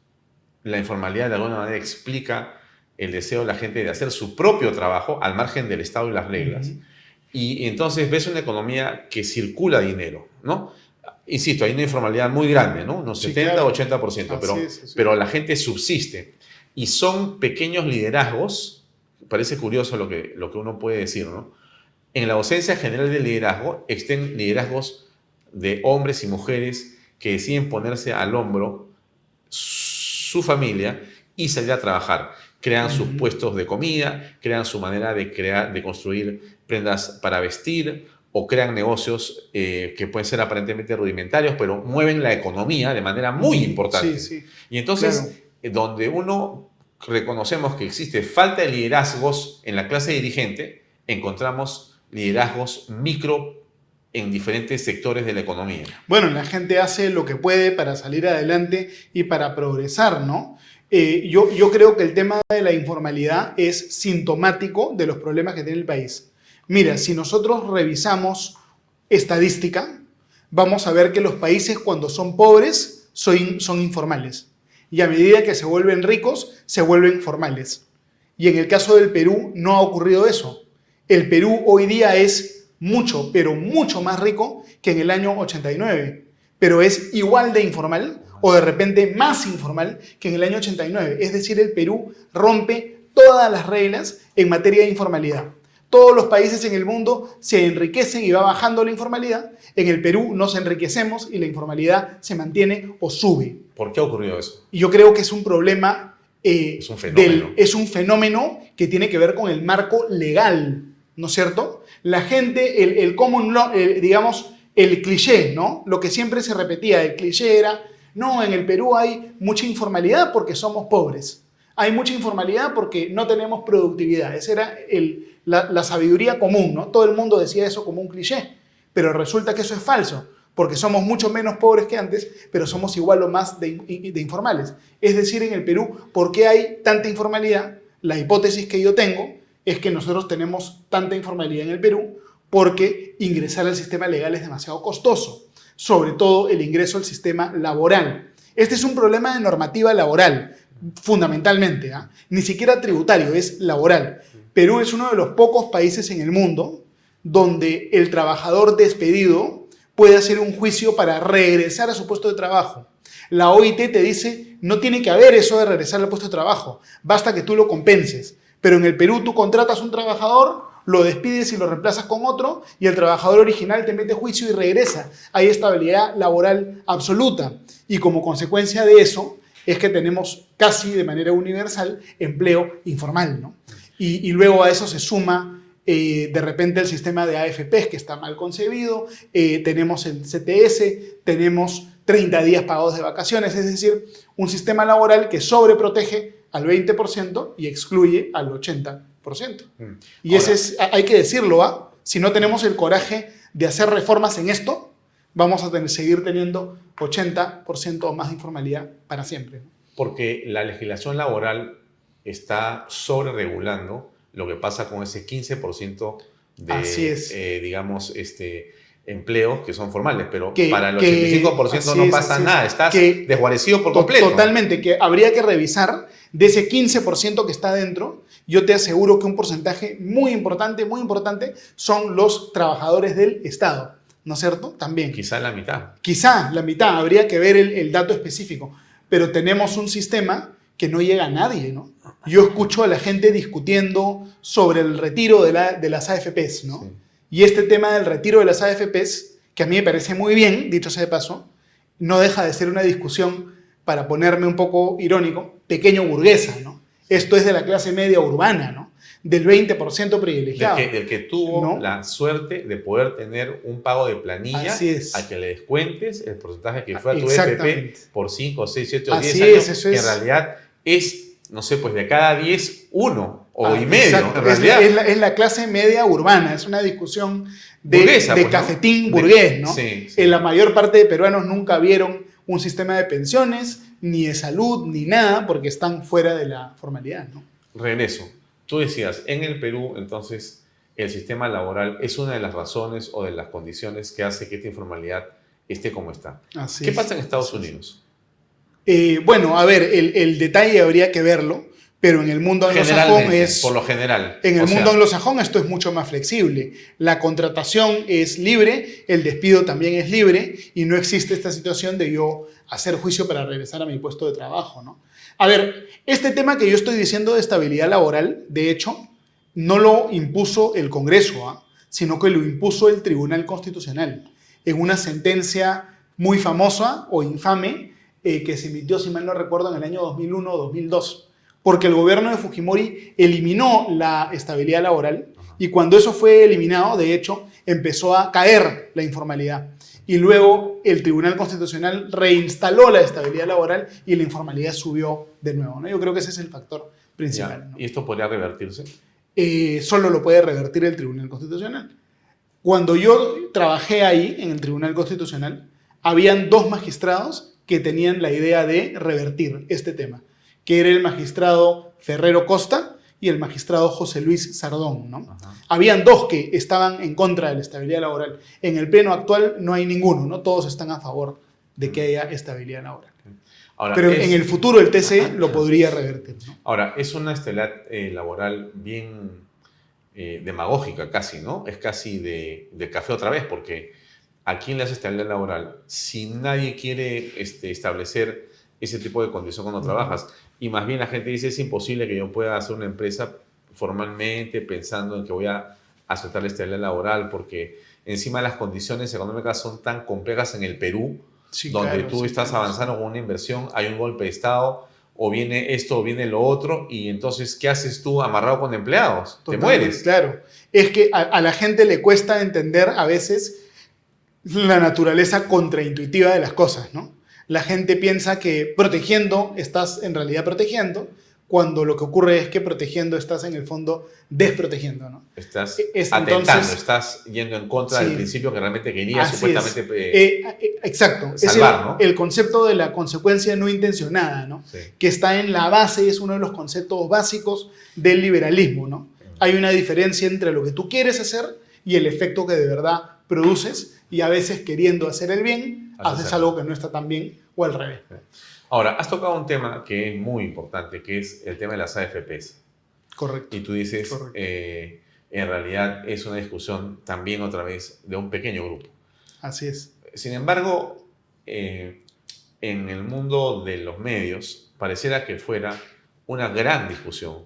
la informalidad de alguna manera explica el deseo de la gente de hacer su propio trabajo al margen del Estado y las reglas. Y entonces ves una economía que circula dinero, ¿no? Insisto, hay una informalidad muy grande, ¿no? Unos 70 o 80%, pero la gente subsiste. Y son pequeños liderazgos, parece curioso lo que uno puede decir, ¿no? En la ausencia general de liderazgo, existen liderazgos de hombres y mujeres que deciden ponerse al hombro su familia y salir a trabajar. Crean sus puestos de comida, crean su manera de construir prendas para vestir, o crean negocios que pueden ser aparentemente rudimentarios, pero mueven la economía de manera muy importante. Sí, sí. Y entonces, donde uno reconocemos que existe falta de liderazgos en la clase dirigente, encontramos liderazgos micro en diferentes sectores de la economía. Bueno, la gente hace lo que puede para salir adelante y para progresar, ¿no? Yo creo que el tema de la informalidad es sintomático de los problemas que tiene el país. Mira, si nosotros revisamos estadística, vamos a ver que los países cuando son pobres son informales. Y a medida que se vuelven ricos, se vuelven formales. Y en el caso del Perú no ha ocurrido eso. El Perú hoy día es mucho, pero mucho más rico que en el año 89. Pero es igual de informal o de repente más informal que en el año 89. Es decir, el Perú rompe todas las reglas en materia de informalidad. Todos los países en el mundo se enriquecen y va bajando la informalidad. En el Perú nos enriquecemos y la informalidad se mantiene o sube. ¿Por qué ha ocurrido eso? Y yo creo que es un problema, es un fenómeno. Es un fenómeno que tiene que ver con el marco legal, ¿no es cierto? La gente, el common law, digamos, el cliché, ¿no? Lo que siempre se repetía, el cliché era, no, en el Perú hay mucha informalidad porque somos pobres. Hay mucha informalidad porque no tenemos productividad. Esa era la sabiduría común, ¿no? Todo el mundo decía eso como un cliché, pero resulta que eso es falso, porque somos mucho menos pobres que antes, pero somos igual o más de informales. Es decir, en el Perú, ¿por qué hay tanta informalidad? La hipótesis que yo tengo es que nosotros tenemos tanta informalidad en el Perú porque ingresar al sistema legal es demasiado costoso, sobre todo el ingreso al sistema laboral. Este es un problema de normativa laboral, fundamentalmente, ¿eh? Ni siquiera tributario, es laboral. Perú es uno de los pocos países en el mundo donde el trabajador despedido puede hacer un juicio para regresar a su puesto de trabajo. La OIT te dice, no tiene que haber eso de regresar al puesto de trabajo, basta que tú lo compenses. Pero en el Perú tú contratas un trabajador, lo despides y lo reemplazas con otro, y el trabajador original te mete juicio y regresa. Hay estabilidad laboral absoluta. Y como consecuencia de eso, es que tenemos casi de manera universal empleo informal, ¿no? Y luego a eso se suma de repente el sistema de AFPs que está mal concebido, tenemos el CTS, tenemos 30 días pagados de vacaciones, es decir, un sistema laboral que sobreprotege al 20% y excluye al 80%. Y ese es, hay que decirlo, ¿ah? Si no tenemos el coraje de hacer reformas en esto, vamos a seguir teniendo 80% o más de informalidad para siempre. Porque la legislación laboral está sobre-regulando lo que pasa con ese 15% de, Así es. digamos, empleos que son formales, pero Que- para el que- 85% así no es, pasa así es. nada, estás Que- desguarecido por completo. Totalmente, que habría que revisar de ese 15% que está dentro. Yo te aseguro que un porcentaje muy importante, son los trabajadores del Estado, ¿no es cierto? También. Quizá la mitad. Quizá la mitad, habría que ver el dato específico, pero tenemos un sistema que no llega a nadie, ¿no? Yo escucho a la gente discutiendo sobre el retiro de las AFPs, ¿no? Sí. Y este tema del retiro de las AFPs, que a mí me parece muy bien, dicho sea de paso, no deja de ser una discusión, para ponerme un poco irónico, pequeño burguesa, ¿no? Esto es de la clase media urbana, ¿no? Del 20% privilegiado. Del que tuvo ¿no? la suerte de poder tener un pago de planilla Así es. a que le descuentes el porcentaje que fue a tu Exactamente. FP por 5, 6, 7 o 10 Así años, es, eso que es. en realidad es, no sé, pues de cada 10, uno o y medio. Exacto. En realidad, Es la clase media urbana, es una discusión burguesa, de pues, ¿no? cafetín burgués, ¿no? Sí, sí. La mayor parte de peruanos nunca vieron un sistema de pensiones, ni de salud, ni nada, porque están fuera de la formalidad, ¿no? Regreso. Tú decías, en el Perú, entonces, el sistema laboral es una de las razones o de las condiciones que hace que esta informalidad esté como está. Así ¿Qué es. pasa en Estados Unidos? Bueno, a ver, el detalle habría que verlo, pero en el mundo anglosajón Generalmente, es... por lo general. En el O sea, mundo anglosajón esto es mucho más flexible. La contratación es libre, el despido también es libre y no existe esta situación de yo hacer juicio para regresar a mi puesto de trabajo, ¿no? A ver, este tema que yo estoy diciendo de estabilidad laboral, de hecho, no lo impuso el Congreso, ¿ah? Sino que lo impuso el Tribunal Constitucional en una sentencia muy famosa o infame que se emitió, si mal no recuerdo, en el año 2001 o 2002. Porque el gobierno de Fujimori eliminó la estabilidad laboral y cuando eso fue eliminado, de hecho, empezó a caer la informalidad. Y luego el Tribunal Constitucional reinstaló la estabilidad laboral y la informalidad subió de nuevo, ¿no? Yo creo que ese es el factor principal, ya. ¿no? ¿Y esto podría revertirse? Solo lo puede revertir el Tribunal Constitucional. Cuando yo trabajé ahí, en el Tribunal Constitucional, habían dos magistrados que tenían la idea de revertir este tema, que era el magistrado Ferrero Costa y el magistrado José Luis Sardón, ¿no? Ajá. Habían dos que estaban en contra de la estabilidad laboral. En el pleno actual no hay ninguno, ¿no? Todos están a favor de que haya estabilidad laboral. Ahora, Pero en el futuro el TC lo podría revertir, ¿no? Ahora, es una estabilidad laboral bien demagógica casi, ¿no? Es casi de café otra vez, porque ¿a quién le hace estabilidad laboral si nadie quiere establecer ese tipo de condición cuando trabajas? Y más bien la gente dice, es imposible que yo pueda hacer una empresa formalmente pensando en que voy a aceptar la estabilidad laboral, porque encima las condiciones económicas son tan complejas en el Perú, Sí, donde claro, tú sí, estás claro, avanzando con una inversión, hay un golpe de Estado, o viene esto o viene lo otro, y entonces, ¿qué haces tú amarrado con empleados? Te Totalmente, mueres. Claro. Es que a la gente le cuesta entender a veces la naturaleza contraintuitiva de las cosas, ¿no? La gente piensa que protegiendo estás en realidad protegiendo, cuando lo que ocurre es que protegiendo estás en el fondo desprotegiendo, ¿no? Estás Es atentando, entonces- estás yendo en contra Sí. del principio que realmente querías Así supuestamente... exacto. salvar, es ¿no? el concepto de la consecuencia no intencionada, ¿no? Sí. Que está en la base, es uno de los conceptos básicos del liberalismo, ¿no? Hay una diferencia entre lo que tú quieres hacer y el efecto que de verdad produces, y a veces queriendo hacer el bien, haces algo que no está tan bien, o al revés. Ahora, has tocado un tema que es muy importante, que es el tema de las AFPs. Correcto. Y tú dices, Correcto. en realidad es una discusión también otra vez de un pequeño grupo. Así es. Sin embargo, en el mundo de los medios pareciera que fuera una gran discusión,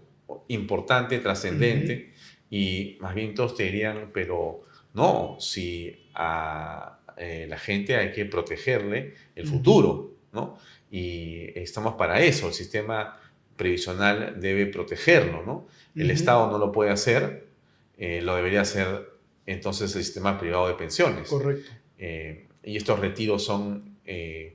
importante, trascendente, y más bien todos te dirían, pero no, si a la gente hay que protegerle el futuro, ¿no? Y estamos para eso, el sistema previsional debe protegerlo, ¿no? El Estado no lo puede hacer, lo debería hacer entonces el sistema privado de pensiones. Correcto. Y estos retiros son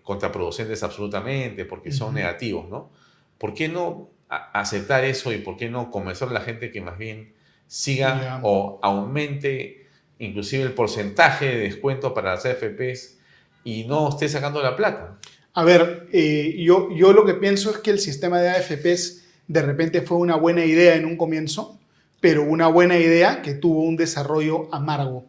contraproducentes absolutamente porque son negativos, ¿no? ¿Por qué no aceptar eso y por qué no convencer a la gente que más bien siga Ya. o aumente inclusive el porcentaje de descuento para las AFPs y no esté sacando la plata? A ver, yo lo que pienso es que el sistema de AFPs de repente fue una buena idea en un comienzo, pero una buena idea que tuvo un desarrollo amargo.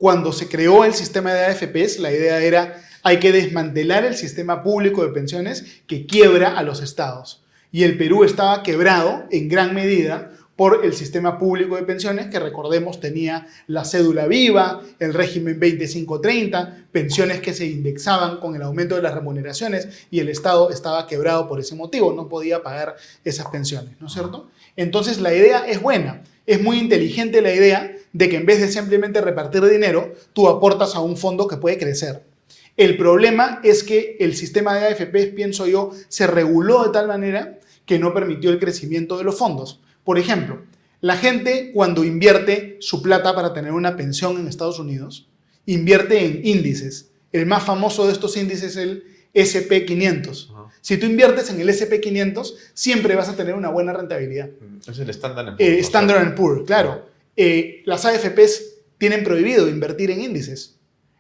Cuando se creó el sistema de AFPs, la idea era hay que desmantelar el sistema público de pensiones que quiebra a los estados. Y el Perú estaba quebrado en gran medida por el sistema público de pensiones, que recordemos tenía la cédula viva, el régimen 2530, pensiones que se indexaban con el aumento de las remuneraciones, y el Estado estaba quebrado por ese motivo, no podía pagar esas pensiones, ¿no es cierto? Entonces la idea es buena, es muy inteligente la idea de que en vez de simplemente repartir dinero, tú aportas a un fondo que puede crecer. El problema es que el sistema de AFPs, pienso yo, se reguló de tal manera que no permitió el crecimiento de los fondos. Por ejemplo, la gente cuando invierte su plata para tener una pensión en Estados Unidos, invierte en índices. El más famoso de estos índices es el SP500. Si tú inviertes en el SP500, siempre vas a tener una buena rentabilidad. Es el Standard & Poor's. Standard & Poor's, claro. Las AFPs tienen prohibido invertir en índices.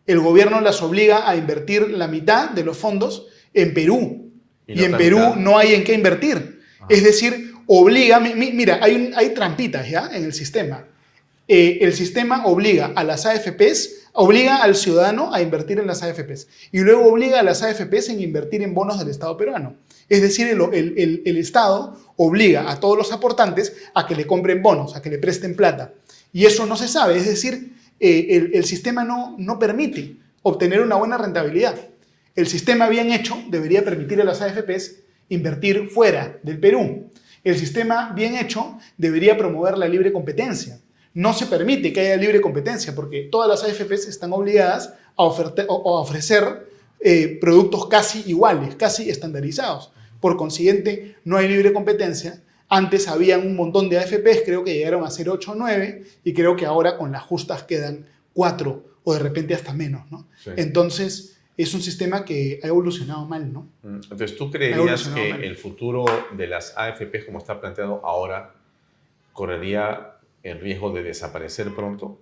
El gobierno las obliga a invertir la mitad de los fondos en Perú. Y en Perú no hay en qué invertir. Es decir, obliga, mira, hay trampitas ya en el sistema. El sistema obliga a las AFPs, obliga al ciudadano a invertir en las AFPs y luego obliga a las AFPs en invertir en bonos del Estado peruano. Es decir, el Estado obliga a todos los aportantes a que le compren bonos, a que le presten plata. Y eso no se sabe, es decir, el sistema no permite obtener una buena rentabilidad. El sistema bien hecho debería permitir a las AFPs invertir fuera del Perú. El sistema bien hecho debería promover la libre competencia. No se permite que haya libre competencia porque todas las AFPs están obligadas a ofrecer productos casi iguales, casi estandarizados. Por consiguiente, no hay libre competencia. Antes había un montón de AFPs, creo que llegaron a ser 8 o 9, y creo que ahora con las justas quedan 4 o de repente hasta menos, ¿no? Sí. Entonces, es un sistema que ha evolucionado mal, ¿no? Entonces, ¿tú creerías que el futuro de las AFPs, como está planteado ahora, correría el riesgo de desaparecer pronto?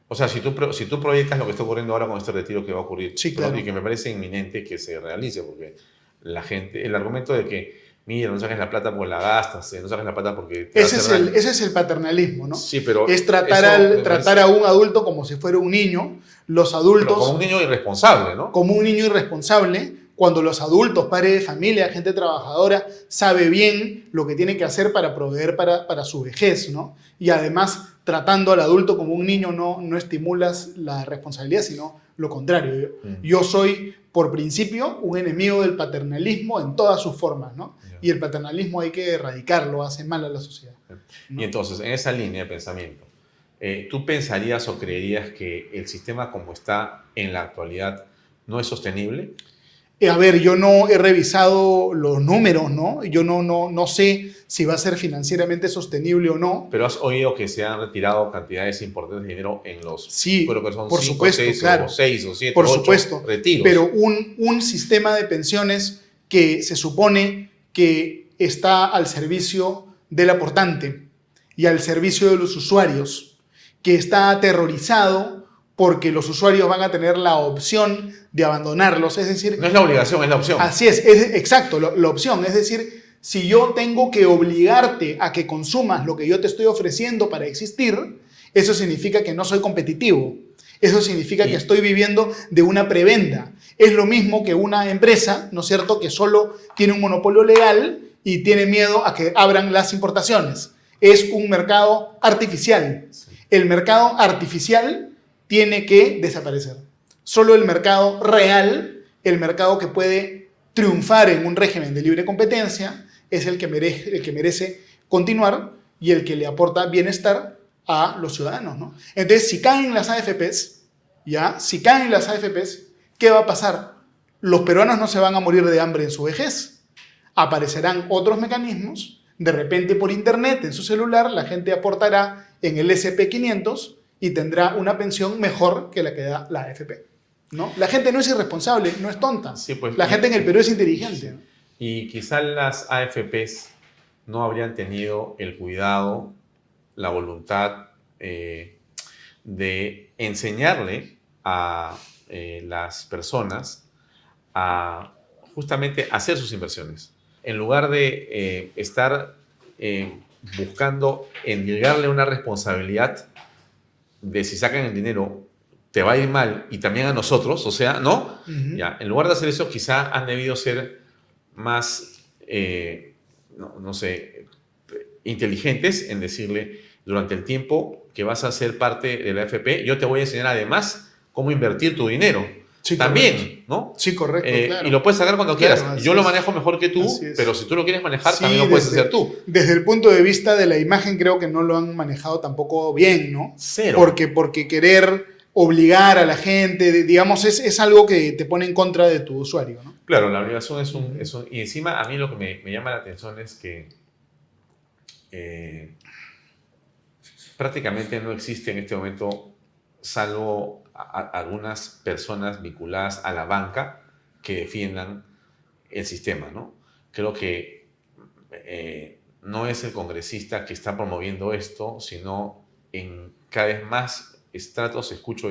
O sea, si tú proyectas lo que está ocurriendo ahora con este retiro que va a ocurrir, sí, claro, y que me parece inminente que se realice, porque la gente, el argumento de que mira, no saques la plata porque la gastas, no saques la plata porque... Ese es el paternalismo, ¿no? Sí, pero... Es tratar a un adulto como si fuera un niño. Los adultos... Pero como un niño irresponsable, ¿no? Como un niño irresponsable, cuando los adultos, padres de familia, gente trabajadora, sabe bien lo que tiene que hacer para proveer para su vejez, ¿no? Y además, tratando al adulto como un niño no estimulas la responsabilidad, sino lo contrario. Yo soy, por principio, un enemigo del paternalismo en todas sus formas, ¿no? Y el paternalismo hay que erradicarlo, hace mal a la sociedad, ¿no? Y entonces, en esa línea de pensamiento, ¿tú pensarías o creerías que el sistema como está en la actualidad no es sostenible? A ver, yo no he revisado los números, ¿no? Yo no sé si va a ser financieramente sostenible o no. Pero has oído que se han retirado cantidades importantes de dinero en los... Sí, creo que son por 5, supuesto, 6, claro. o 6 o 7, por 8 supuesto, retiros. Pero un sistema de pensiones que se supone que está al servicio del aportante y al servicio de los usuarios, que está aterrorizado porque los usuarios van a tener la opción de abandonarlos, es decir... No es la obligación, es la opción. Así es exacto, la opción. Es decir, si yo tengo que obligarte a que consumas lo que yo te estoy ofreciendo para existir, eso significa que no soy competitivo. Eso significa que estoy viviendo de una prebenda. Es lo mismo que una empresa, ¿no es cierto?, que solo tiene un monopolio legal y tiene miedo a que abran las importaciones. Es un mercado artificial. El mercado artificial tiene que desaparecer. Solo el mercado real, el mercado que puede triunfar en un régimen de libre competencia, es el que merece continuar y el que le aporta bienestar a los ciudadanos, ¿no? Entonces, si caen las AFPs, ¿qué va a pasar? Los peruanos no se van a morir de hambre en su vejez. Aparecerán otros mecanismos. De repente, por internet, en su celular, la gente aportará en el SP500 y tendrá una pensión mejor que la que da la AFP, ¿no? La gente no es irresponsable, no es tonta. Sí, pues, la gente en el Perú es inteligente. Y quizás las AFPs no habrían tenido el cuidado, la voluntad de enseñarle a las personas a justamente hacer sus inversiones. En lugar de estar buscando endilgarle una responsabilidad de si sacan el dinero te va a ir mal y también a nosotros, o sea, ¿no? Ya, en lugar de hacer eso, quizá han debido ser más, no sé, inteligentes en decirle, durante el tiempo que vas a ser parte de la AFP, yo te voy a enseñar además cómo invertir tu dinero. Sí, también, correcto. ¿no? Sí, correcto, claro. Y lo puedes sacar cuando Claro, quieras. así Yo lo es. manejo mejor que tú, Así es. pero si tú lo quieres manejar, Sí, también lo puedes hacer tú. Desde el punto de vista de la imagen, creo que no lo han manejado tampoco bien, ¿no? Cero. Porque querer obligar a la gente, digamos, es algo que te pone en contra de tu usuario, ¿no? Claro, la obligación es un... Y encima, a mí lo que me llama la atención es que prácticamente no existe en este momento, salvo algunas personas vinculadas a la banca que defiendan el sistema, ¿no? Creo que no es el congresista que está promoviendo esto, sino en cada vez más estratos escucho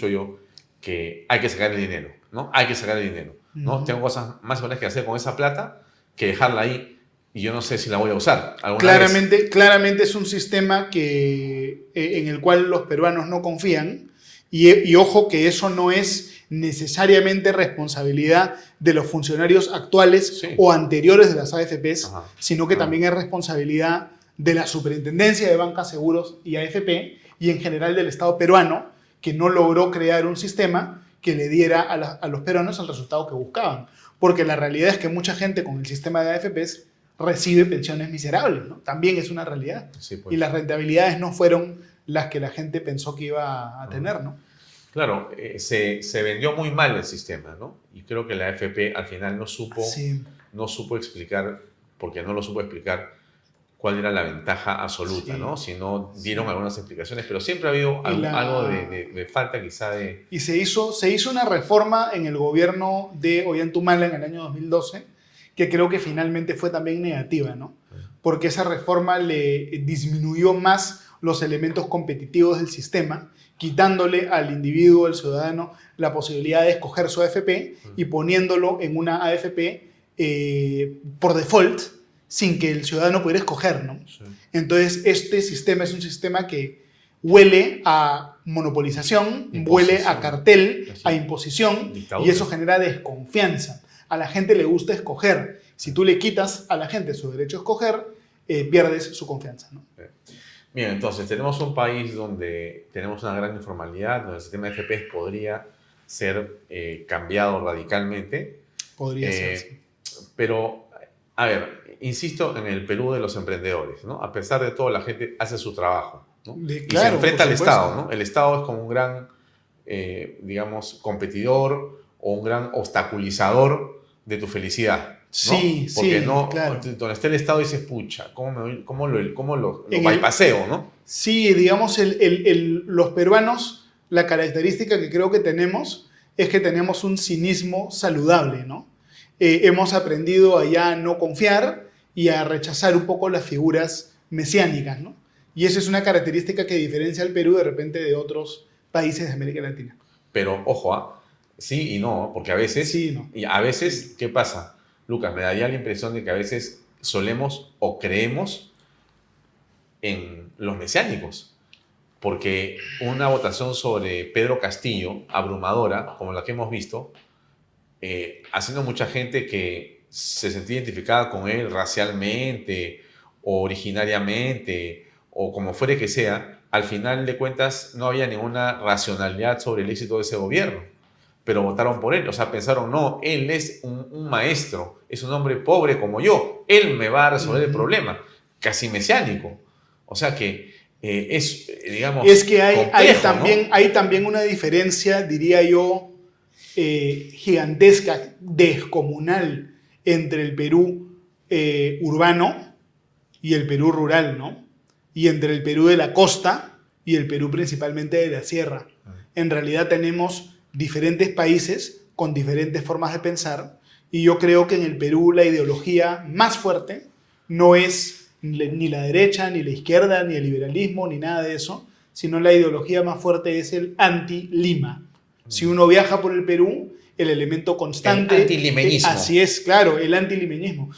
yo que hay que sacar el dinero, ¿no? Hay que sacar el dinero, ¿no? Tengo cosas más buenas que hacer con esa plata que dejarla ahí y yo no sé si la voy a usar alguna vez. Claramente es un sistema en el cual los peruanos no confían y ojo que eso no es necesariamente responsabilidad de los funcionarios actuales o anteriores de las AFPs, sino que también es responsabilidad de la Superintendencia de Bancas, Seguros y AFP y en general del Estado peruano, que no logró crear un sistema que le diera a los peruanos el resultado que buscaban. Porque la realidad es que mucha gente con el sistema de AFPs recibe pensiones miserables, ¿no? También es una realidad. Sí, pues. Y las rentabilidades no fueron las que la gente pensó que iba a tener, ¿no? Claro, se vendió muy mal el sistema, ¿no? Y creo que la AFP al final no supo explicar, porque no lo supo explicar, cuál era la ventaja absoluta, ¿no? Si no dieron algunas explicaciones, pero siempre ha habido algo de falta quizá de... Y se hizo una reforma en el gobierno de Ollantaytamala en el año 2012, que creo que finalmente fue también negativa, ¿no? Porque esa reforma le disminuyó más los elementos competitivos del sistema, quitándole al individuo, al ciudadano, la posibilidad de escoger su AFP y poniéndolo en una AFP por default, sin que el ciudadano pudiera escoger, ¿no? Sí. Entonces, este sistema es un sistema que huele a monopolización, huele a cartel, a imposición, dictadura. Y eso genera desconfianza. A la gente le gusta escoger. Si tú le quitas a la gente su derecho a escoger, pierdes su confianza, ¿no? Bien, entonces tenemos un país donde tenemos una gran informalidad, donde el sistema de FP podría ser cambiado radicalmente. Podría ser, sí. Pero, a ver, insisto en el Perú de los emprendedores, ¿no? A pesar de todo, la gente hace su trabajo, ¿no? Y se enfrenta al Estado, ¿no? El Estado es como un gran, digamos, competidor o un gran obstaculizador de tu felicidad, ¿no? Sí, porque sí, no, claro. Donde está el Estado dices, pucha, ¿cómo lo bypaseo, ¿no? Sí, digamos, los peruanos, la característica que creo que tenemos es que tenemos un cinismo saludable, ¿no? Hemos aprendido a ya no confiar y a rechazar un poco las figuras mesiánicas, ¿no? Y esa es una característica que diferencia al Perú de repente de otros países de América Latina. Pero, ojo, sí y no, porque a veces... Sí, no. Y a veces, ¿qué pasa? Lucas, me daría la impresión de que a veces solemos o creemos en los mesiánicos. Porque una votación sobre Pedro Castillo, abrumadora, como la que hemos visto, haciendo mucha gente que se sentía identificada con él racialmente o originariamente o como fuere que sea, al final de cuentas no había ninguna racionalidad sobre el éxito de ese gobierno, pero votaron por él. O sea, pensaron, no, él es un maestro, es un hombre pobre como yo, él me va a resolver el problema, casi mesiánico. O sea que es, digamos, es que hay también una diferencia, diría yo, gigantesca, descomunal entre el Perú urbano y el Perú rural, ¿no? Y entre el Perú de la costa y el Perú principalmente de la sierra. En realidad tenemos diferentes países con diferentes formas de pensar y yo creo que en el Perú la ideología más fuerte no es ni la derecha, ni la izquierda, ni el liberalismo, ni nada de eso, sino la ideología más fuerte es el anti-Lima. Si uno viaja por el Perú, el elemento constante. El antilimeñismo. Así es, claro, el antilimeñismo.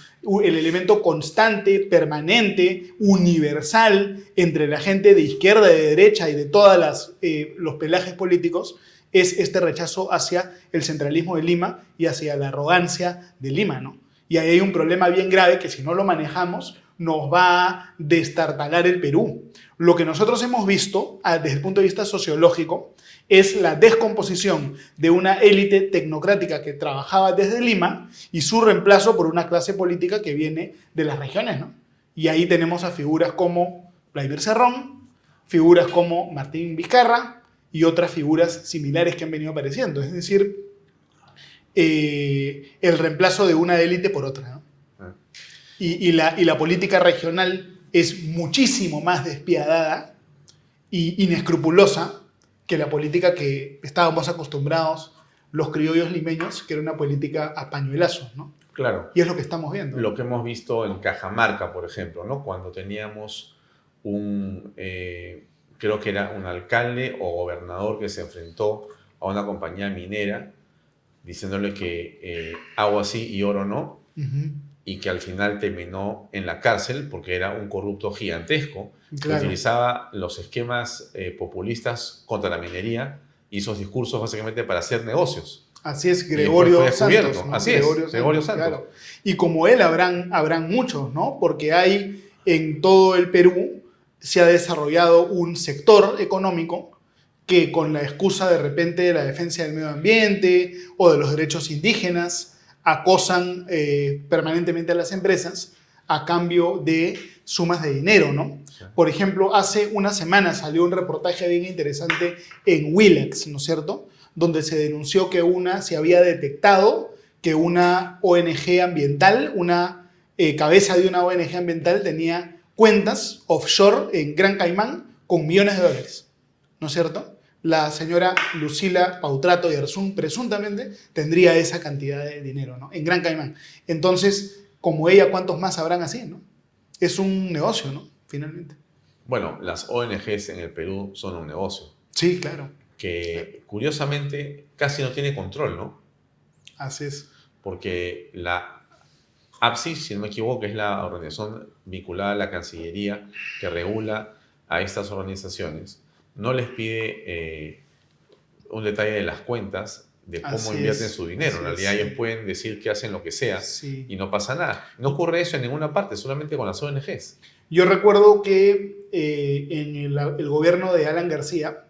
El elemento constante, permanente, universal entre la gente de izquierda, de derecha y de todos los pelajes políticos es este rechazo hacia el centralismo de Lima y hacia la arrogancia de Lima, ¿no? Y ahí hay un problema bien grave que si no lo manejamos nos va a destartalar el Perú. Lo que nosotros hemos visto desde el punto de vista sociológico es la descomposición de una élite tecnocrática que trabajaba desde Lima y su reemplazo por una clase política que viene de las regiones, ¿no? Y ahí tenemos a figuras como Vladimir Cerrón, figuras como Martín Vizcarra y otras figuras similares que han venido apareciendo. Es decir, el reemplazo de una élite por otra, ¿no? Y la política regional es muchísimo más despiadada e inescrupulosa que la política que estábamos acostumbrados los criollos limeños, que era una política a pañuelazos, ¿no? Claro. Y es lo que estamos viendo. Lo que hemos visto en Cajamarca, por ejemplo, ¿no? Cuando teníamos creo que era un alcalde o gobernador que se enfrentó a una compañía minera diciéndole que agua sí y oro no, y que al final terminó en la cárcel porque era un corrupto gigantesco, Claro. que utilizaba los esquemas populistas contra la minería y esos discursos básicamente para hacer negocios. Así es, Gregorio fue descubierto. Santos, ¿no? Así es, Gregorio Santos. Claro. Y como él habrán muchos, ¿no? Porque hay en todo el Perú se ha desarrollado un sector económico que con la excusa de repente de la defensa del medio ambiente o de los derechos indígenas acosan permanentemente a las empresas a cambio de sumas de dinero, ¿no? Por ejemplo, hace una semana salió un reportaje bien interesante en Willax, ¿no es cierto?, donde se denunció que se había detectado que una ONG ambiental, una cabeza de una ONG ambiental tenía cuentas offshore en Gran Caimán con millones de dólares, ¿no es cierto? La señora Lucila Pautrato y Arzún presuntamente tendría esa cantidad de dinero, ¿no? En Gran Caimán. Entonces, como ella, ¿cuántos más habrán así, no? Es un negocio, ¿no? Finalmente. Bueno, las ONGs en el Perú son un negocio Sí, claro. que curiosamente casi no tiene control, ¿no? Así es. Porque la APSI, si no me equivoco, es la organización vinculada a la Cancillería que regula a estas organizaciones, no les pide un detalle de las cuentas, de cómo Así invierten es, su dinero. así En realidad es, ellos sí. pueden decir que hacen lo que sea Sí. y no pasa nada. No ocurre eso en ninguna parte, solamente con las ONGs. Yo recuerdo que en el gobierno de Alan García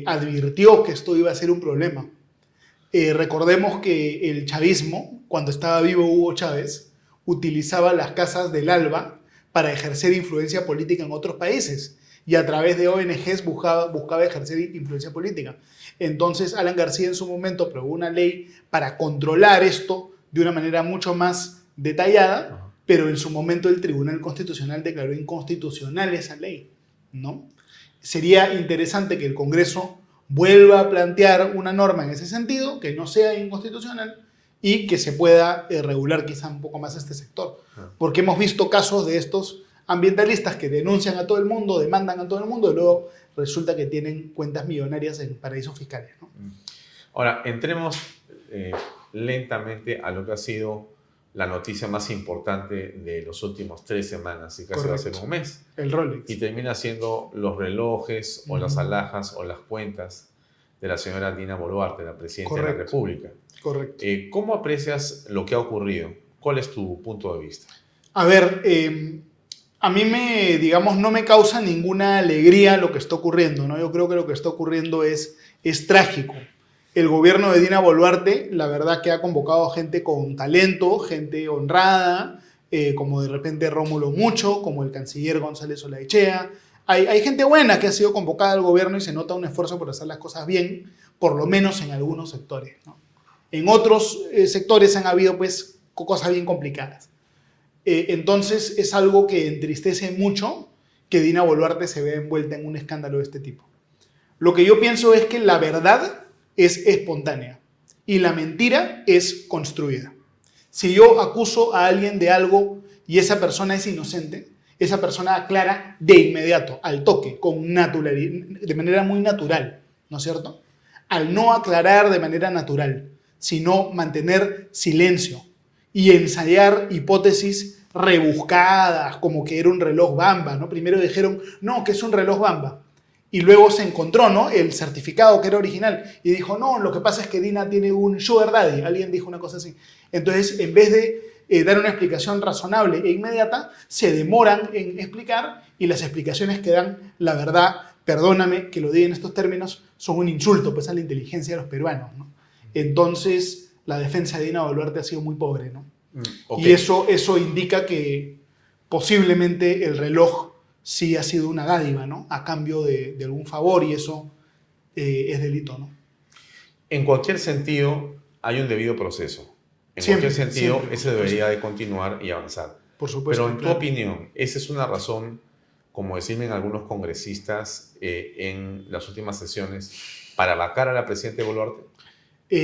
advirtió que esto iba a ser un problema. Recordemos que el chavismo, cuando estaba vivo Hugo Chávez, utilizaba las casas del ALBA para ejercer influencia política en otros países y a través de ONGs buscaba ejercer influencia política. Entonces Alan García en su momento aprobó una ley para controlar esto de una manera mucho más detallada, pero en su momento el Tribunal Constitucional declaró inconstitucional esa ley, ¿no? Sería interesante que el Congreso vuelva a plantear una norma en ese sentido, que no sea inconstitucional y que se pueda regular quizá un poco más este sector. Porque hemos visto casos de estos ambientalistas que denuncian a todo el mundo, demandan a todo el mundo y luego resulta que tienen cuentas millonarias en paraísos fiscales, ¿no? Ahora, entremos lentamente a lo que ha sido la noticia más importante de los últimos 3 semanas y casi va a ser un mes. El Rolex. Y termina siendo los relojes o las alhajas o las cuentas de la señora Dina Boluarte, la presidenta de la República. Correcto. ¿Cómo aprecias lo que ha ocurrido? ¿Cuál es tu punto de vista? A ver, a mí no me causa ninguna alegría lo que está ocurriendo, ¿no? Yo creo que lo que está ocurriendo es trágico. El gobierno de Dina Boluarte, la verdad que ha convocado gente con talento, gente honrada, como de repente Rómulo Mucho, como el canciller González Olaechea. Hay gente buena que ha sido convocada al gobierno y se nota un esfuerzo por hacer las cosas bien, por lo menos en algunos sectores, ¿no? En otros sectores han habido pues cosas bien complicadas. Entonces es algo que entristece mucho que Dina Boluarte se vea envuelta en un escándalo de este tipo. Lo que yo pienso es que la verdad es espontánea y la mentira es construida. Si yo acuso a alguien de algo y esa persona es inocente, esa persona aclara de inmediato, al toque, de manera muy natural, ¿no es cierto? al no aclarar de manera natural, sino mantener silencio y ensayar hipótesis rebuscadas, como que era un reloj Bamba, ¿no? Primero dijeron, no, que es un reloj Bamba. Y luego se encontró, ¿no?, el certificado que era original. Y dijo, no, lo que pasa es que Dina tiene un sugar daddy. Alguien dijo una cosa así. Entonces, en vez de dar una explicación razonable e inmediata, se demoran en explicar, y las explicaciones que dan, la verdad, perdóname que lo diga en estos términos, son un insulto pues a la inteligencia de los peruanos, ¿no? Entonces, la defensa de Dina Boluarte ha sido muy pobre, ¿no? Okay. Y eso indica que posiblemente el reloj sí ha sido una dádiva, ¿no?, a cambio de algún favor, y eso es delito, ¿no? En cualquier sentido, hay un debido proceso. En Siempre, cualquier sentido, siempre, ese debería de continuar y avanzar. Por supuesto. Pero en tu claro. opinión, ¿esa es una razón, como decían algunos congresistas en las últimas sesiones, para vacar a la presidenta Boluarte?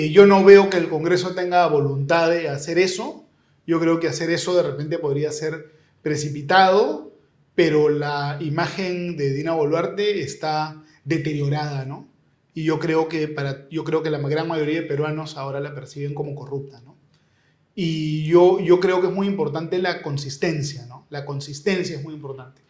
Yo no veo que el Congreso tenga voluntad de hacer eso. Yo creo que hacer eso de repente podría ser precipitado, pero la imagen de Dina Boluarte está deteriorada, ¿no? Y yo creo que la gran mayoría de peruanos ahora la perciben como corrupta, ¿no? Y yo creo que es muy importante la consistencia, ¿no? La consistencia es muy importante.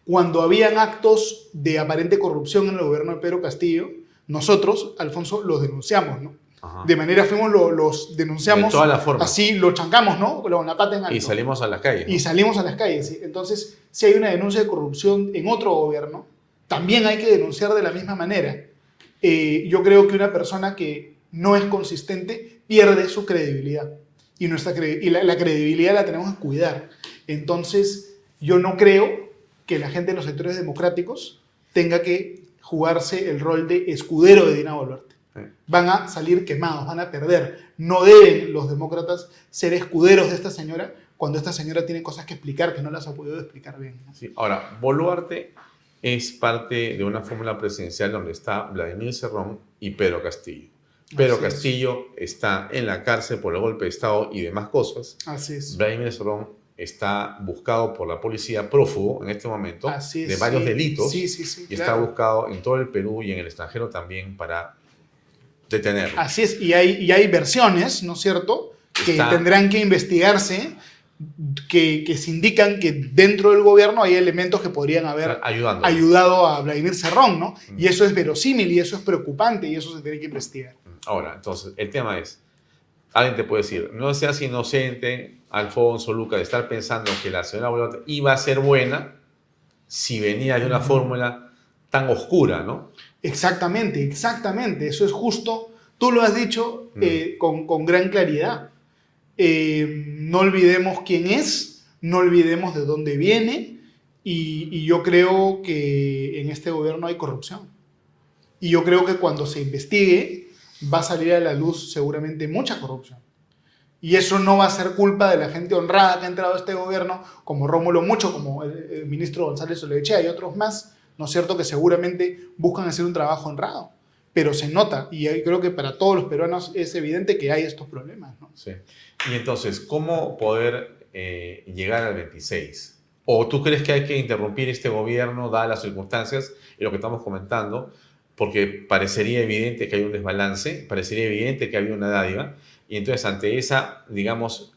Cuando habían actos de aparente corrupción en el gobierno de Pedro Castillo, nosotros, Alfonso, los denunciamos, ¿no? Ajá. De manera fuimos, los denunciamos. De todas las formas. Así lo chancamos, ¿no? Con la pata en alto. Y salimos a las calles, ¿no? Y salimos a las calles, ¿sí? Entonces, si hay una denuncia de corrupción en otro gobierno, también hay que denunciar de la misma manera. Yo creo que una persona que no es consistente pierde su credibilidad. Y la credibilidad la tenemos que cuidar. Entonces, yo no creo que la gente de los sectores democráticos tenga que jugarse el rol de escudero de Dina Boluarte. Van a salir quemados, van a perder. No deben los demócratas ser escuderos de esta señora cuando esta señora tiene cosas que explicar que no las ha podido explicar bien, ¿no? Sí. Ahora, Boluarte es parte de una fórmula presidencial donde está Vladimir Cerrón y Pedro Castillo. Pedro Así es. Castillo está en la cárcel por el golpe de Estado y demás cosas. Así es. Vladimir Cerrón está buscado por la policía, prófugo en este momento, Así es, de varios sí. delitos. Sí, Y claro. está buscado en todo el Perú y en el extranjero también para detenerlo. Así es, y hay versiones, ¿no es cierto?, que tendrán que investigarse, que se indican que dentro del gobierno hay elementos que podrían haber ayudado a Vladimir Cerrón, ¿no? Y eso es verosímil, y eso es preocupante, y eso se tiene que investigar. Ahora, entonces, el tema es, alguien te puede decir, no seas inocente, Alfonso, Luca, de estar pensando que la señora Boluarte iba a ser buena si venía de una fórmula tan oscura, ¿no? Exactamente, eso es justo. Tú lo has dicho con gran claridad. No olvidemos quién es, no olvidemos de dónde viene, y yo creo que en este gobierno hay corrupción. Y yo creo que cuando se investigue va a salir a la luz seguramente mucha corrupción. Y eso no va a ser culpa de la gente honrada que ha entrado a este gobierno, como Rómulo Mucho, como el ministro González Olechea y otros más, ¿no es cierto?, que seguramente buscan hacer un trabajo honrado. Pero se nota, y creo que para todos los peruanos es evidente que hay estos problemas, ¿no? Sí. Y entonces, ¿cómo poder llegar al 26? ¿O tú crees que hay que interrumpir este gobierno, dadas las circunstancias y lo que estamos comentando? Porque parecería evidente que hay un desbalance, parecería evidente que había una dádiva, y entonces ante esa, digamos,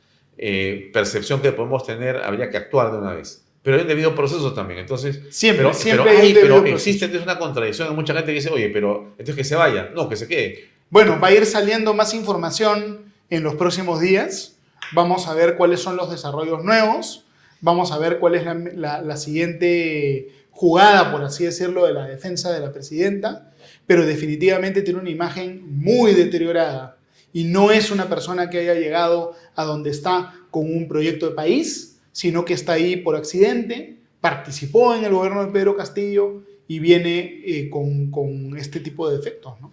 percepción que podemos tener, habría que actuar de una vez. Pero hay un debido proceso también, entonces... Siempre pero hay existe entonces una contradicción, hay mucha gente que dice, oye, pero entonces que se vaya, no, que se quede. Bueno, va a ir saliendo más información en los próximos días. Vamos a ver cuáles son los desarrollos nuevos, vamos a ver cuál es la siguiente jugada, por así decirlo, de la defensa de la presidenta, pero definitivamente tiene una imagen muy deteriorada y no es una persona que haya llegado a donde está con un proyecto de país, sino que está ahí por accidente, participó en el gobierno de Pedro Castillo y viene con este tipo de defectos, ¿no?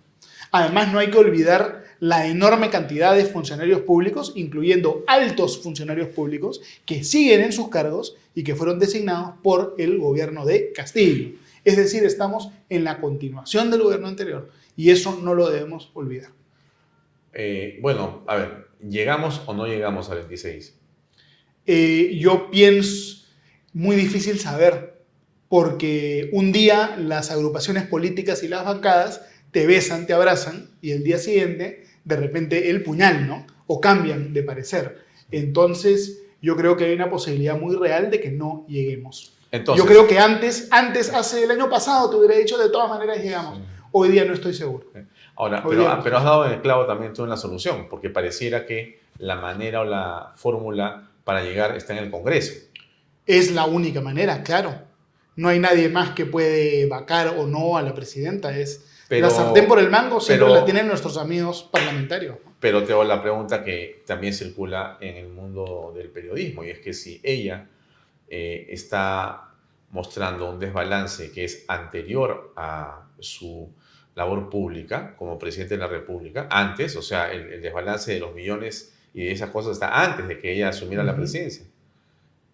Además, no hay que olvidar la enorme cantidad de funcionarios públicos, incluyendo altos funcionarios públicos, que siguen en sus cargos y que fueron designados por el gobierno de Castillo. Es decir, estamos en la continuación del gobierno anterior y eso no lo debemos olvidar. Bueno, a ver, ¿llegamos o no llegamos al 26? Yo pienso, muy difícil saber, porque un día las agrupaciones políticas y las bancadas te besan, te abrazan y el día siguiente de repente el puñal, ¿no? O cambian de parecer. Entonces yo creo que hay una posibilidad muy real de que no lleguemos. Entonces, yo creo que hace el año pasado te hubiera dicho de todas maneras llegamos. Sí. Hoy día no estoy seguro. Ahora, Hoy pero día no has estoy dado en el clavo también tú en la solución, porque pareciera que la manera o la fórmula para llegar está en el Congreso. Es la única manera, claro. No hay nadie más que puede vacar o no a la presidenta. La sartén por el mango siempre la tienen nuestros amigos parlamentarios. Pero te hago la pregunta que también circula en el mundo del periodismo, y es que si ella está mostrando un desbalance que es anterior a su labor pública como presidente de la República, antes, o sea, el desbalance de los millones y de esas cosas está antes de que ella asumiera la presidencia.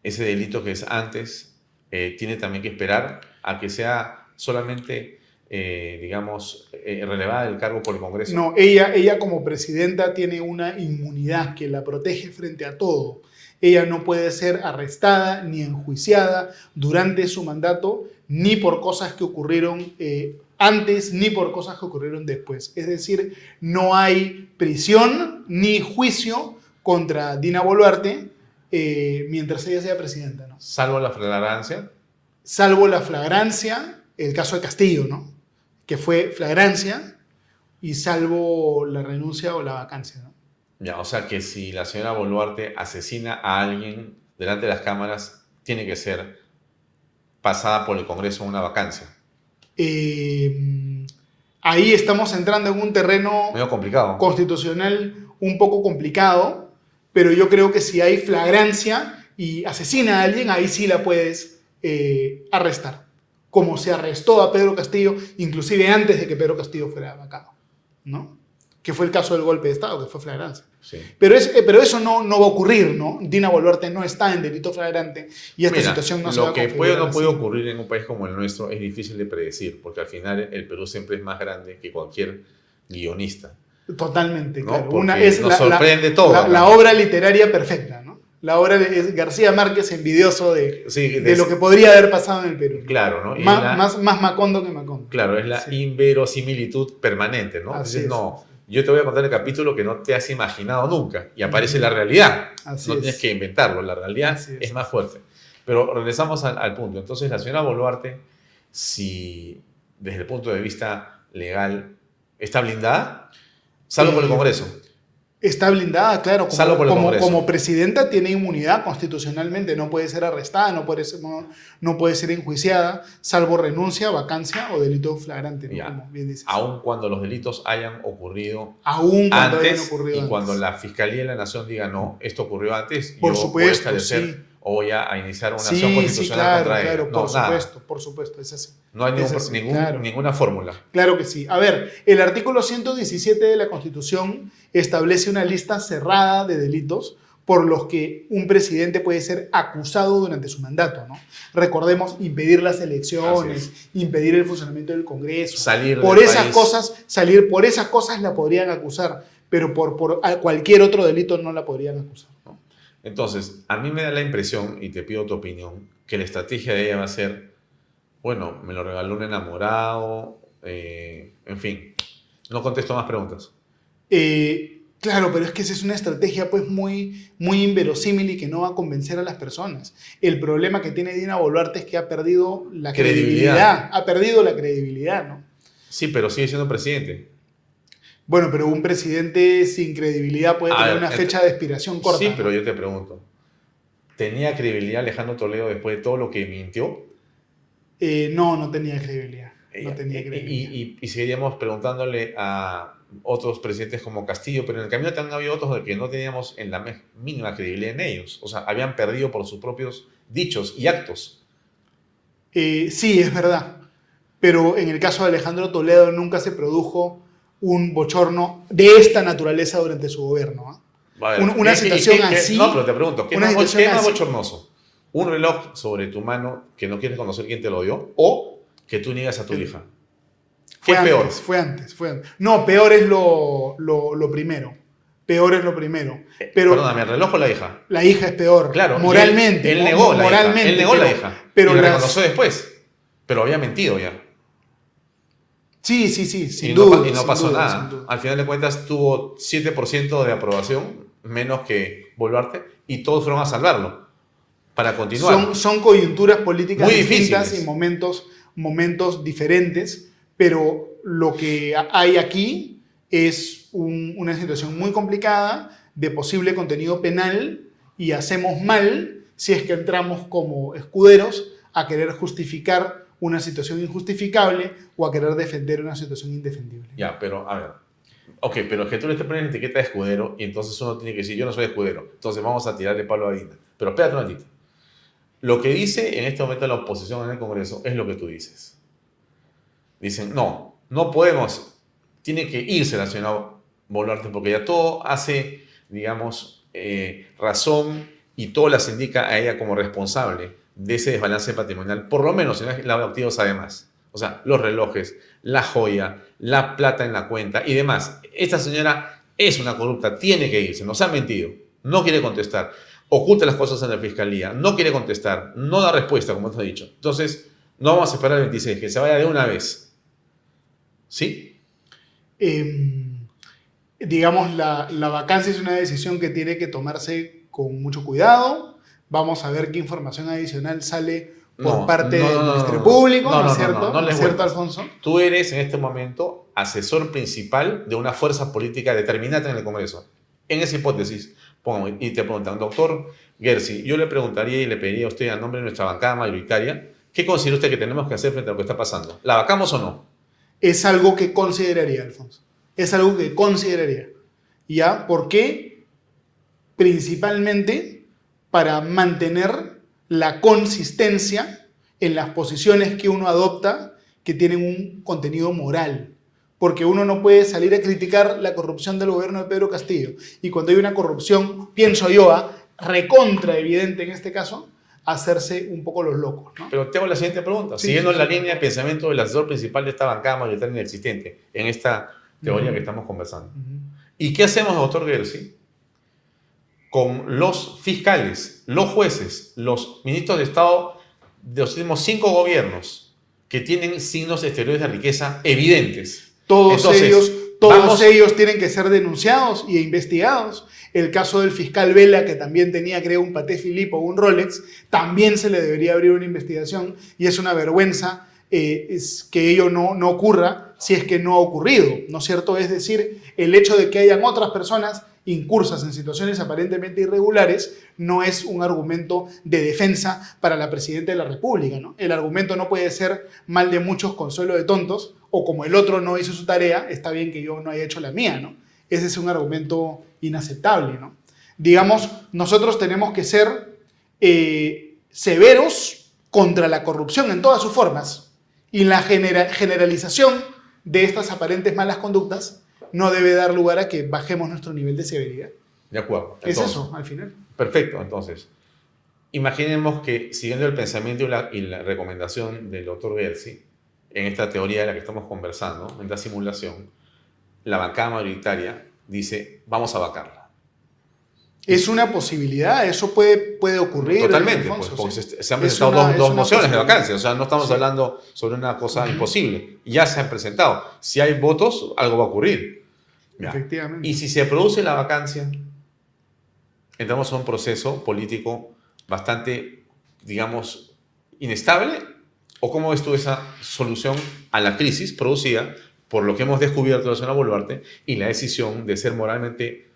Ese delito que es antes tiene también que esperar a que sea solamente, relevada del cargo por el Congreso. No, ella como presidenta tiene una inmunidad que la protege frente a todo. Ella no puede ser arrestada ni enjuiciada durante su mandato, ni por cosas que ocurrieron antes, ni por cosas que ocurrieron después. Es decir, no hay prisión ni juicio contra Dina Boluarte mientras ella sea presidenta, ¿no? Salvo la flagrancia. Salvo la flagrancia, el caso de Castillo, ¿no? Que fue flagrancia, y salvo la renuncia o la vacancia, ¿no? Ya, o sea que si la señora Boluarte asesina a alguien delante de las cámaras, tiene que ser pasada por el Congreso en una vacancia. Ahí estamos entrando en un terreno medio complicado, constitucional un poco complicado, pero yo creo que si hay flagrancia y asesina a alguien, ahí sí la puedes arrestar. Como se arrestó a Pedro Castillo, inclusive antes de que Pedro Castillo fuera vacado, ¿no? Que fue el caso del golpe de Estado, que fue flagrancia. Sí. Pero eso no va a ocurrir, ¿no? Dina Boluarte no está en delito flagrante y esta situación no se va a configurar. Lo que puede o no puede ocurrir en un país como el nuestro es difícil de predecir, porque al final el Perú siempre es más grande que cualquier guionista. Totalmente, ¿no? claro. Nos sorprende todo. La obra literaria perfecta, ¿no? La obra de García Márquez envidioso de lo que podría haber pasado en el Perú. Claro, ¿no? Más Macondo que Macondo. Claro, es la inverosimilitud permanente, ¿no? Entonces, yo te voy a contar el capítulo que no te has imaginado nunca y aparece la realidad. No tienes que inventarlo, la realidad es más fuerte. Pero regresamos al punto. Entonces, la señora Boluarte, si desde el punto de vista legal está blindada, salvo por el Congreso. Está blindada, claro. Como presidenta tiene inmunidad constitucionalmente, no puede ser arrestada, no puede ser enjuiciada, salvo renuncia, vacancia o delito flagrante, ¿no? Como bien dices. Aun cuando los delitos hayan ocurrido cuando la Fiscalía de la Nación diga no, esto ocurrió antes, por supuesto, o voy a iniciar una acción constitucional contra ella. Claro, por supuesto, es así. No hay ninguna fórmula. Claro que sí. A ver, el artículo 117 de la Constitución establece una lista cerrada de delitos por los que un presidente puede ser acusado durante su mandato, ¿no? Recordemos, impedir las elecciones, impedir el funcionamiento del Congreso. Salir por esas cosas la podrían acusar, pero por cualquier otro delito no la podrían acusar, ¿no? Entonces, a mí me da la impresión, y te pido tu opinión, que la estrategia de ella va a ser, bueno, me lo regaló un enamorado, en fin, no contesto más preguntas. Claro, pero es que esa es una estrategia pues muy, muy inverosímil y que no va a convencer a las personas. El problema que tiene Dina Boluarte es que ha perdido la credibilidad. Ha perdido la credibilidad, ¿no? Sí, pero sigue siendo presidente. Bueno, pero un presidente sin credibilidad puede tener una fecha de expiración corta. Sí, pero yo te pregunto, ¿tenía credibilidad Alejandro Toledo después de todo lo que mintió? No tenía credibilidad. Y seguiríamos preguntándole a otros presidentes como Castillo, pero en el camino también había otros de que no teníamos en la mínima credibilidad en ellos. O sea, habían perdido por sus propios dichos y actos. Sí, es verdad. Pero en el caso de Alejandro Toledo nunca se produjo un bochorno de esta naturaleza durante su gobierno, ¿eh? Una situación así... No, pero te pregunto, ¿qué más bochornoso? ¿Un reloj sobre tu mano que no quieres conocer quién te lo dio? ¿O que tú niegas a tu hija? ¿Qué es peor? Fue antes. No, peor es lo primero. Peor es lo primero. Pero, perdóname, ¿el reloj o la hija? La hija es peor. Claro. Moralmente. Él negó la hija. Pero y la reconoció después. Pero había mentido ya. Sí, sin Y duda. y no sin pasó duda, nada. sin duda. Al final de cuentas tuvo 7% de aprobación, menos que Boluarte, y todos fueron a salvarlo para continuar. Son coyunturas políticas Muy distintas difíciles. y momentos diferentes, pero lo que hay aquí es una situación muy complicada de posible contenido penal y hacemos mal si es que entramos como escuderos a querer justificar una situación injustificable o a querer defender una situación indefendible. Ya, pero a ver. Ok, pero es que tú le estás poniendo etiqueta de escudero y entonces uno tiene que decir, yo no soy escudero, entonces vamos a tirarle palo a Dina. Pero espérate un ratito. Lo que dice en este momento la oposición en el Congreso es lo que tú dices. Dicen, no podemos, tiene que irse la señora Boluarte porque ya todo hace, digamos, razón y todo las indica a ella como responsable de ese desbalance patrimonial, por lo menos en el lado activo sabe más. O sea, los relojes, la joya, la plata en la cuenta y demás. Esta señora es una corrupta, tiene que irse, nos ha mentido, no quiere contestar, oculta las cosas en la fiscalía, no quiere contestar, no da respuesta, como te he dicho. Entonces, no vamos a esperar el 26, que se vaya de una vez. ¿Sí? Digamos, la vacancia es una decisión que tiene que tomarse con mucho cuidado. Vamos a ver qué información adicional sale por parte del Ministerio Público, ¿no es cierto? No ¿No es cierto, Alfonso? Tú eres en este momento asesor principal de una fuerza política determinante en el Congreso. En esa hipótesis, pongamos, y te preguntan, doctor Gersi, yo le preguntaría y le pediría a usted a nombre de nuestra bancada mayoritaria, ¿qué considera usted que tenemos que hacer frente a lo que está pasando? ¿La vacamos o no? Es algo que consideraría, Alfonso. Es algo que consideraría. ¿Ya? ¿Por qué? Principalmente para mantener la consistencia en las posiciones que uno adopta que tienen un contenido moral. Porque uno no puede salir a criticar la corrupción del gobierno de Pedro Castillo. Y cuando hay una corrupción, pienso yo, recontra evidente en este caso, hacerse un poco los locos, ¿no? Pero te hago la siguiente pregunta. Sí, Siguiendo sí, la sí. línea de pensamiento del asesor principal de esta bancada mayoritaria inexistente en esta teoría que estamos conversando. ¿Y qué hacemos, doctor Gersi, con los fiscales, los jueces, los ministros de Estado de los últimos 5 gobiernos que tienen signos exteriores de riqueza evidentes? Todos vamos- ellos tienen que ser denunciados y investigados. El caso del fiscal Vela, que también tenía, creo, un Patek Philippe o un Rolex, también se le debería abrir una investigación y es una vergüenza es que ello no ocurra si es que no ha ocurrido, ¿no es cierto? Es decir, el hecho de que hayan otras personas incursas en situaciones aparentemente irregulares no es un argumento de defensa para la Presidenta de la República, ¿no? El argumento no puede ser mal de muchos, consuelo de tontos, o como el otro no hizo su tarea, está bien que yo no haya hecho la mía, ¿no? Ese es un argumento inaceptable, ¿no? Digamos, nosotros tenemos que ser severos contra la corrupción en todas sus formas y la generalización de estas aparentes malas conductas no debe dar lugar a que bajemos nuestro nivel de severidad. De acuerdo. Es Entonces, eso, al final. perfecto, entonces. Imaginemos que, siguiendo el pensamiento y la recomendación del doctor Gersi, en esta teoría de la que estamos conversando, en esta simulación, la bancada mayoritaria dice, vamos a vacarla. Es una posibilidad, eso puede ocurrir. Totalmente, Alfonso, pues, porque sí. se han Es presentado una- dos es una mociones de posibilidad. vacancia, o sea, no estamos hablando sobre una cosa imposible, ya se han presentado. Si hay votos, algo va a ocurrir. Ya. Efectivamente. Y si se produce la vacancia, entramos a un proceso político bastante, digamos, inestable. ¿O cómo ves tú esa solución a la crisis producida por lo que hemos descubierto de la señora Boluarte y la decisión de ser moralmente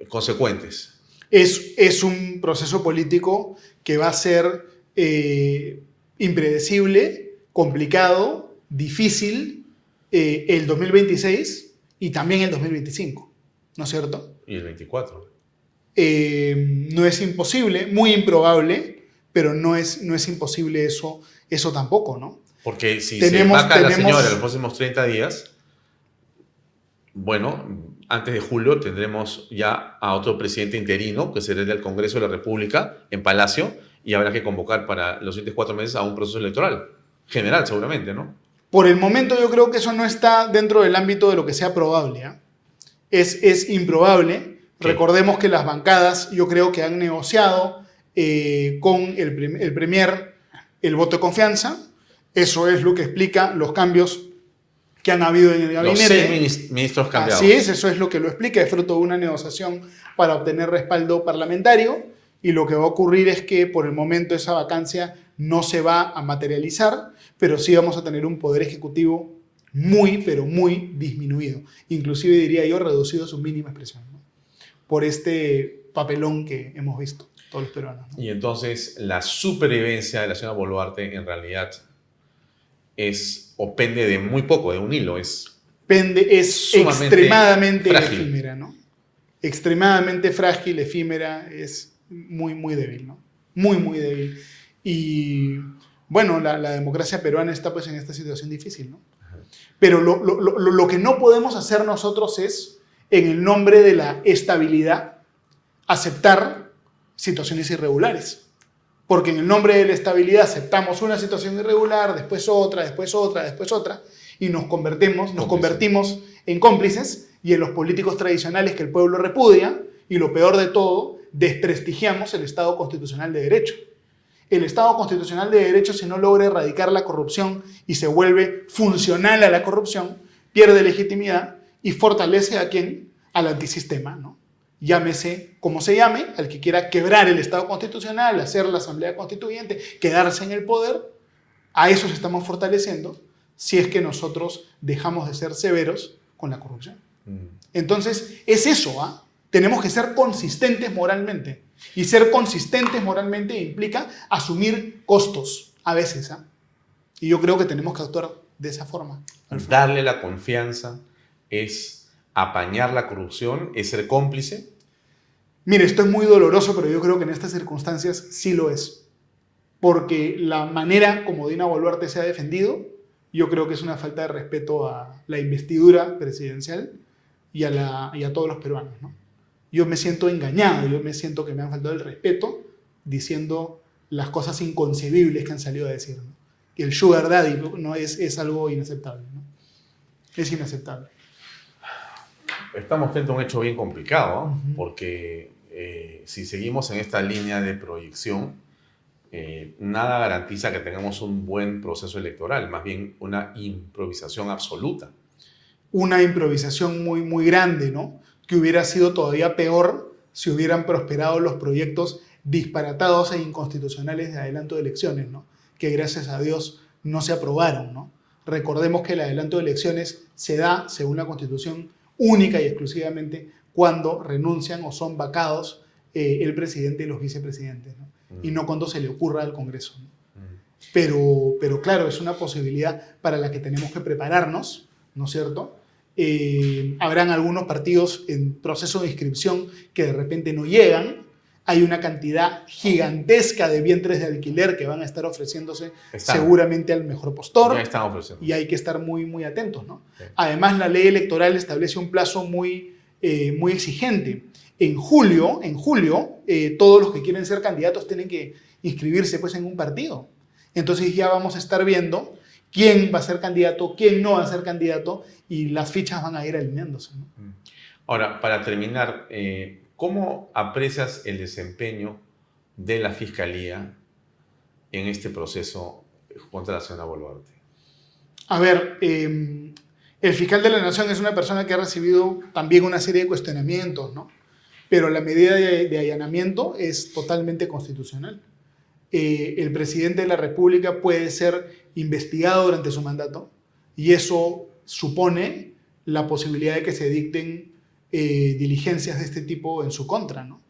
consecuentes? Es un proceso político que va a ser impredecible, complicado, difícil el 2026 y también el 2025, ¿no es cierto? Y el 24. No es imposible, muy improbable, pero no es imposible eso tampoco, ¿no? Porque si Tenemos- se vaca la tenemos- señora en los próximos 30 días, bueno, antes de julio tendremos ya a otro presidente interino, que será el del Congreso de la República, en Palacio, y habrá que convocar para los siguientes 4 meses a un proceso electoral. General, seguramente, ¿no? Por el momento yo creo que eso no está dentro del ámbito de lo que sea probable, ¿ah? Es improbable. Sí. Recordemos que las bancadas yo creo que han negociado con el Premier el voto de confianza. Eso es lo que explica los cambios que han habido en el gabinete. Los 6 ministros cambiados. Así es, eso es lo que lo explica, es fruto de una negociación para obtener respaldo parlamentario, y lo que va a ocurrir es que por el momento esa vacancia no se va a materializar, pero sí vamos a tener un poder ejecutivo muy, pero muy disminuido, inclusive diría yo reducido a su mínima expresión, ¿no? Por este papelón que hemos visto todos los peruanos, ¿no? Y entonces la supervivencia de la señora Boluarte en realidad pende de muy poco, de un hilo. Es sumamente extremadamente frágil. efímera, ¿no? Extremadamente frágil, efímera, es muy, muy débil, ¿no? Muy, muy débil. Y bueno, la democracia peruana está pues en esta situación difícil, ¿no? Pero lo que no podemos hacer nosotros es, en el nombre de la estabilidad, aceptar situaciones irregulares. Porque en el nombre de la estabilidad aceptamos una situación irregular, después otra, después otra, después otra, y nos convertimos en cómplices y en los políticos tradicionales que el pueblo repudia, y lo peor de todo, desprestigiamos el Estado constitucional de derecho. El Estado constitucional de derecho, si no logra erradicar la corrupción y se vuelve funcional a la corrupción, pierde legitimidad y fortalece ¿a quién? Al antisistema, ¿no? Llámese como se llame, al que quiera quebrar el Estado constitucional, hacer la Asamblea Constituyente, quedarse en el poder. A esos estamos fortaleciendo si es que nosotros dejamos de ser severos con la corrupción. Entonces, es eso, ¿ah? Tenemos que ser consistentes moralmente. Y ser consistentes moralmente implica asumir costos, a veces, ¿ah? Y yo creo que tenemos que actuar de esa forma. Darle la confianza es apañar la corrupción, es ser cómplice. Mire, esto es muy doloroso, pero yo creo que en estas circunstancias sí lo es. Porque la manera como Dina Boluarte se ha defendido, yo creo que es una falta de respeto a la investidura presidencial y a todos los peruanos, ¿no? Yo me siento engañado, yo me siento que me han faltado el respeto diciendo las cosas inconcebibles que han salido a decir, ¿no? Que el sugar daddy, ¿no? es algo inaceptable, ¿no? Es inaceptable. Estamos frente a un hecho bien complicado, ¿eh? Porque si seguimos en esta línea de proyección, nada garantiza que tengamos un buen proceso electoral, más bien una improvisación absoluta. Una improvisación muy, muy grande, ¿no? Que hubiera sido todavía peor si hubieran prosperado los proyectos disparatados e inconstitucionales de adelanto de elecciones, ¿no? Que gracias a Dios no se aprobaron, ¿no? Recordemos que el adelanto de elecciones se da, según la Constitución, única y exclusivamente cuando renuncian o son vacados el presidente y los vicepresidentes, ¿no? Y no cuando se le ocurra al Congreso, ¿no? Pero claro, es una posibilidad para la que tenemos que prepararnos, ¿no es cierto? Habrán algunos partidos en proceso de inscripción que de repente no llegan. Hay una cantidad gigantesca de vientres de alquiler que van a estar ofreciéndose seguramente al mejor postor. Ya están ofreciendo. Y hay que estar muy, muy atentos, ¿no? Sí. Además, la ley electoral establece un plazo muy exigente. En julio, todos los que quieren ser candidatos tienen que inscribirse pues, en un partido. Entonces ya vamos a estar viendo quién va a ser candidato, quién no va a ser candidato, y las fichas van a ir alineándose, ¿no? Ahora, para terminar, ¿cómo aprecias el desempeño de la Fiscalía en este proceso contra la señora Boluarte? A ver, el fiscal de la Nación es una persona que ha recibido también una serie de cuestionamientos, ¿no? Pero la medida de allanamiento es totalmente constitucional. El presidente de la República puede ser investigado durante su mandato y eso supone la posibilidad de que se dicten diligencias de este tipo en su contra, ¿no?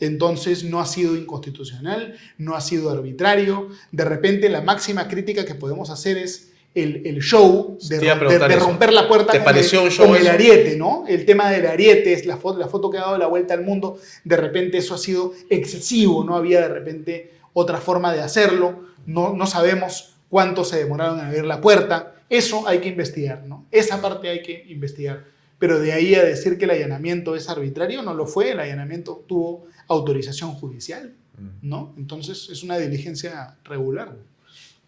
Entonces no ha sido inconstitucional, no ha sido arbitrario. De repente la máxima crítica que podemos hacer es el show de romper la puerta con el ariete, ¿no? El tema del ariete es la foto que ha dado la vuelta al mundo. De repente eso ha sido excesivo, no había de repente otra forma de hacerlo. No sabemos cuánto se demoraron en abrir la puerta. Eso hay que investigar, ¿no? Esa parte hay que investigar. Pero de ahí a decir que el allanamiento es arbitrario, no lo fue. El allanamiento tuvo autorización judicial, ¿no? Entonces es una diligencia regular.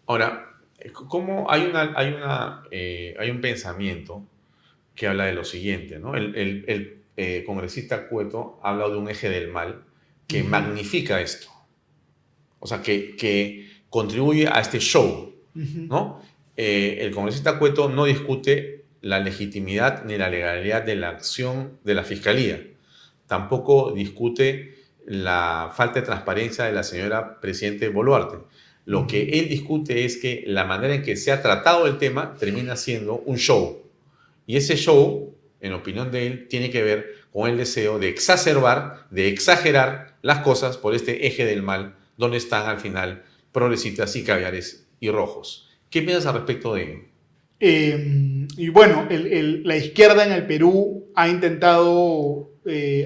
Ahora, ¿cómo hay un pensamiento que habla de lo siguiente, ¿no? El congresista Cueto ha hablado de un eje del mal que magnifica esto. O sea, que contribuye a este show. ¿no? El congresista Cueto no discute la legitimidad ni la legalidad de la acción de la Fiscalía. Tampoco discute la falta de transparencia de la señora Presidente Boluarte. Lo que él discute es que la manera en que se ha tratado el tema termina siendo un show. Y ese show, en opinión de él, tiene que ver con el deseo de exacerbar, de exagerar las cosas por este eje del mal, donde están al final progresistas y caviares y rojos. ¿Qué piensas al respecto de ello? Y bueno, la izquierda en el Perú ha intentado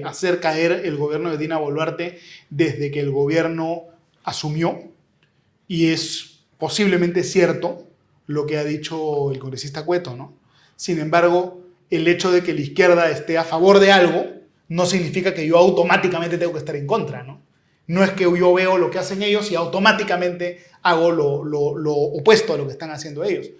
hacer caer el gobierno de Dina Boluarte desde que el gobierno asumió, y es posiblemente cierto lo que ha dicho el congresista Cueto, ¿no? Sin embargo, el hecho de que la izquierda esté a favor de algo no significa que yo automáticamente tengo que estar en contra, ¿no? No es que yo veo lo que hacen ellos y automáticamente hago lo opuesto a lo que están haciendo ellos.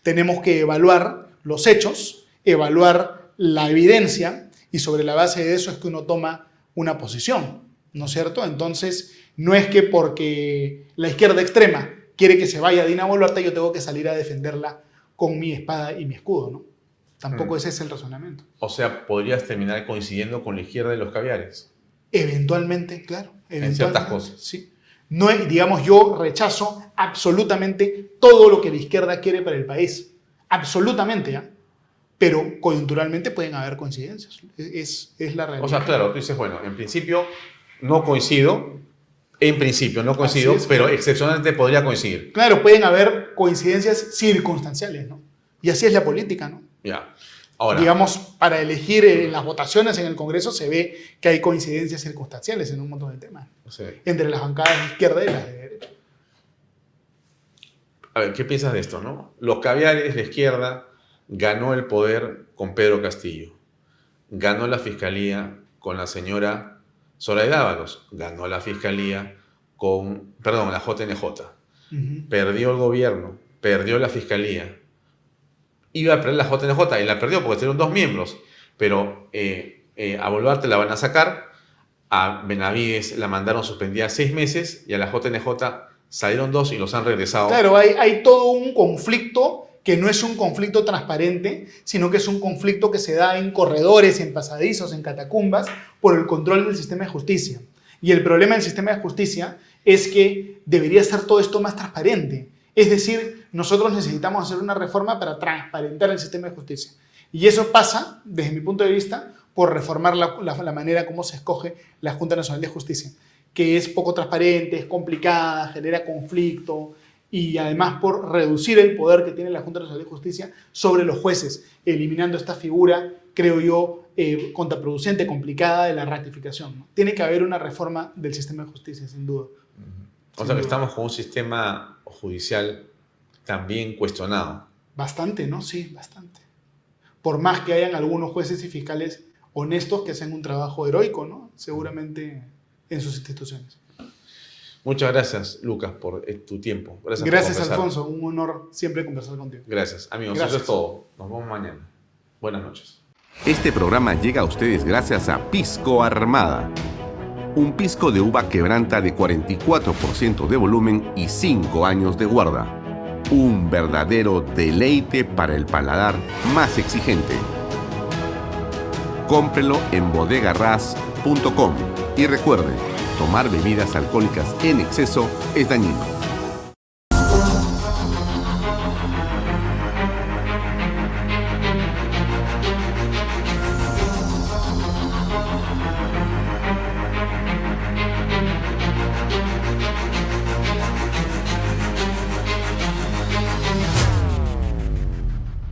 Tenemos que evaluar los hechos, evaluar la evidencia, y sobre la base de eso es que uno toma una posición, ¿no es cierto? Entonces, no es que porque la izquierda extrema quiere que se vaya Dina Boluarte, yo tengo que salir a defenderla con mi espada y mi escudo, ¿no? Tampoco ese es el razonamiento. O sea, podrías terminar coincidiendo con la izquierda de los caviares. Eventualmente, claro. Eventualmente, en ciertas cosas. Sí. No, digamos, yo rechazo absolutamente todo lo que la izquierda quiere para el país. Absolutamente, ¿ya? Pero coyunturalmente pueden haber coincidencias. Es la realidad. O sea, claro, tú dices, bueno, en principio no coincido, Es, pero claro. excepcionalmente podría coincidir. Claro, pueden haber coincidencias circunstanciales, ¿no? Y así es la política, ¿no? Ya. Ahora, Digamos, para elegir en las votaciones en el Congreso se ve que hay coincidencias circunstanciales en un montón de temas. sí. Entre las bancadas de izquierda y las de derecha. A ver, ¿qué piensas de esto, no? Los caviares, la izquierda, ganó el poder con Pedro Castillo. Ganó la fiscalía con la señora Zoraida Ábalos. Ganó la fiscalía con, perdón, la JNJ. Perdió el gobierno, perdió la fiscalía. Iba a perder la JNJ y la perdió porque tenían 2 miembros. Pero a Boluarte la van a sacar, a Benavides la mandaron suspendida 6 meses y a la JNJ salieron 2 y los han regresado. Claro, hay todo un conflicto que no es un conflicto transparente, sino que es un conflicto que se da en corredores, en pasadizos, en catacumbas, por el control del sistema de justicia. Y el problema del sistema de justicia es que debería ser todo esto más transparente. Es decir, nosotros necesitamos hacer una reforma para transparentar el sistema de justicia. Y eso pasa, desde mi punto de vista, por reformar la manera como se escoge la Junta Nacional de Justicia, que es poco transparente, es complicada, genera conflicto, y además por reducir el poder que tiene la Junta Nacional de Justicia sobre los jueces, eliminando esta figura, creo yo, contraproducente, complicada de la ratificación, ¿no? Tiene que haber una reforma del sistema de justicia, sin duda. O sea que estamos con un sistema judicial también cuestionado. Bastante, ¿no? Sí, bastante. Por más que hayan algunos jueces y fiscales honestos que hacen un trabajo heroico, ¿no? Seguramente en sus instituciones. Muchas gracias, Lucas, por tu tiempo. Gracias, por conversar. Alfonso. Un honor siempre conversar contigo. Gracias. Amigos, Gracias. eso es todo. Nos vemos mañana. Buenas noches. Este programa llega a ustedes gracias a Pisco Armada. Un pisco de uva quebranta de 44% de volumen y 5 años de guarda. Un verdadero deleite para el paladar más exigente. Cómprelo en bodegarras.com y recuerde, tomar bebidas alcohólicas en exceso es dañino.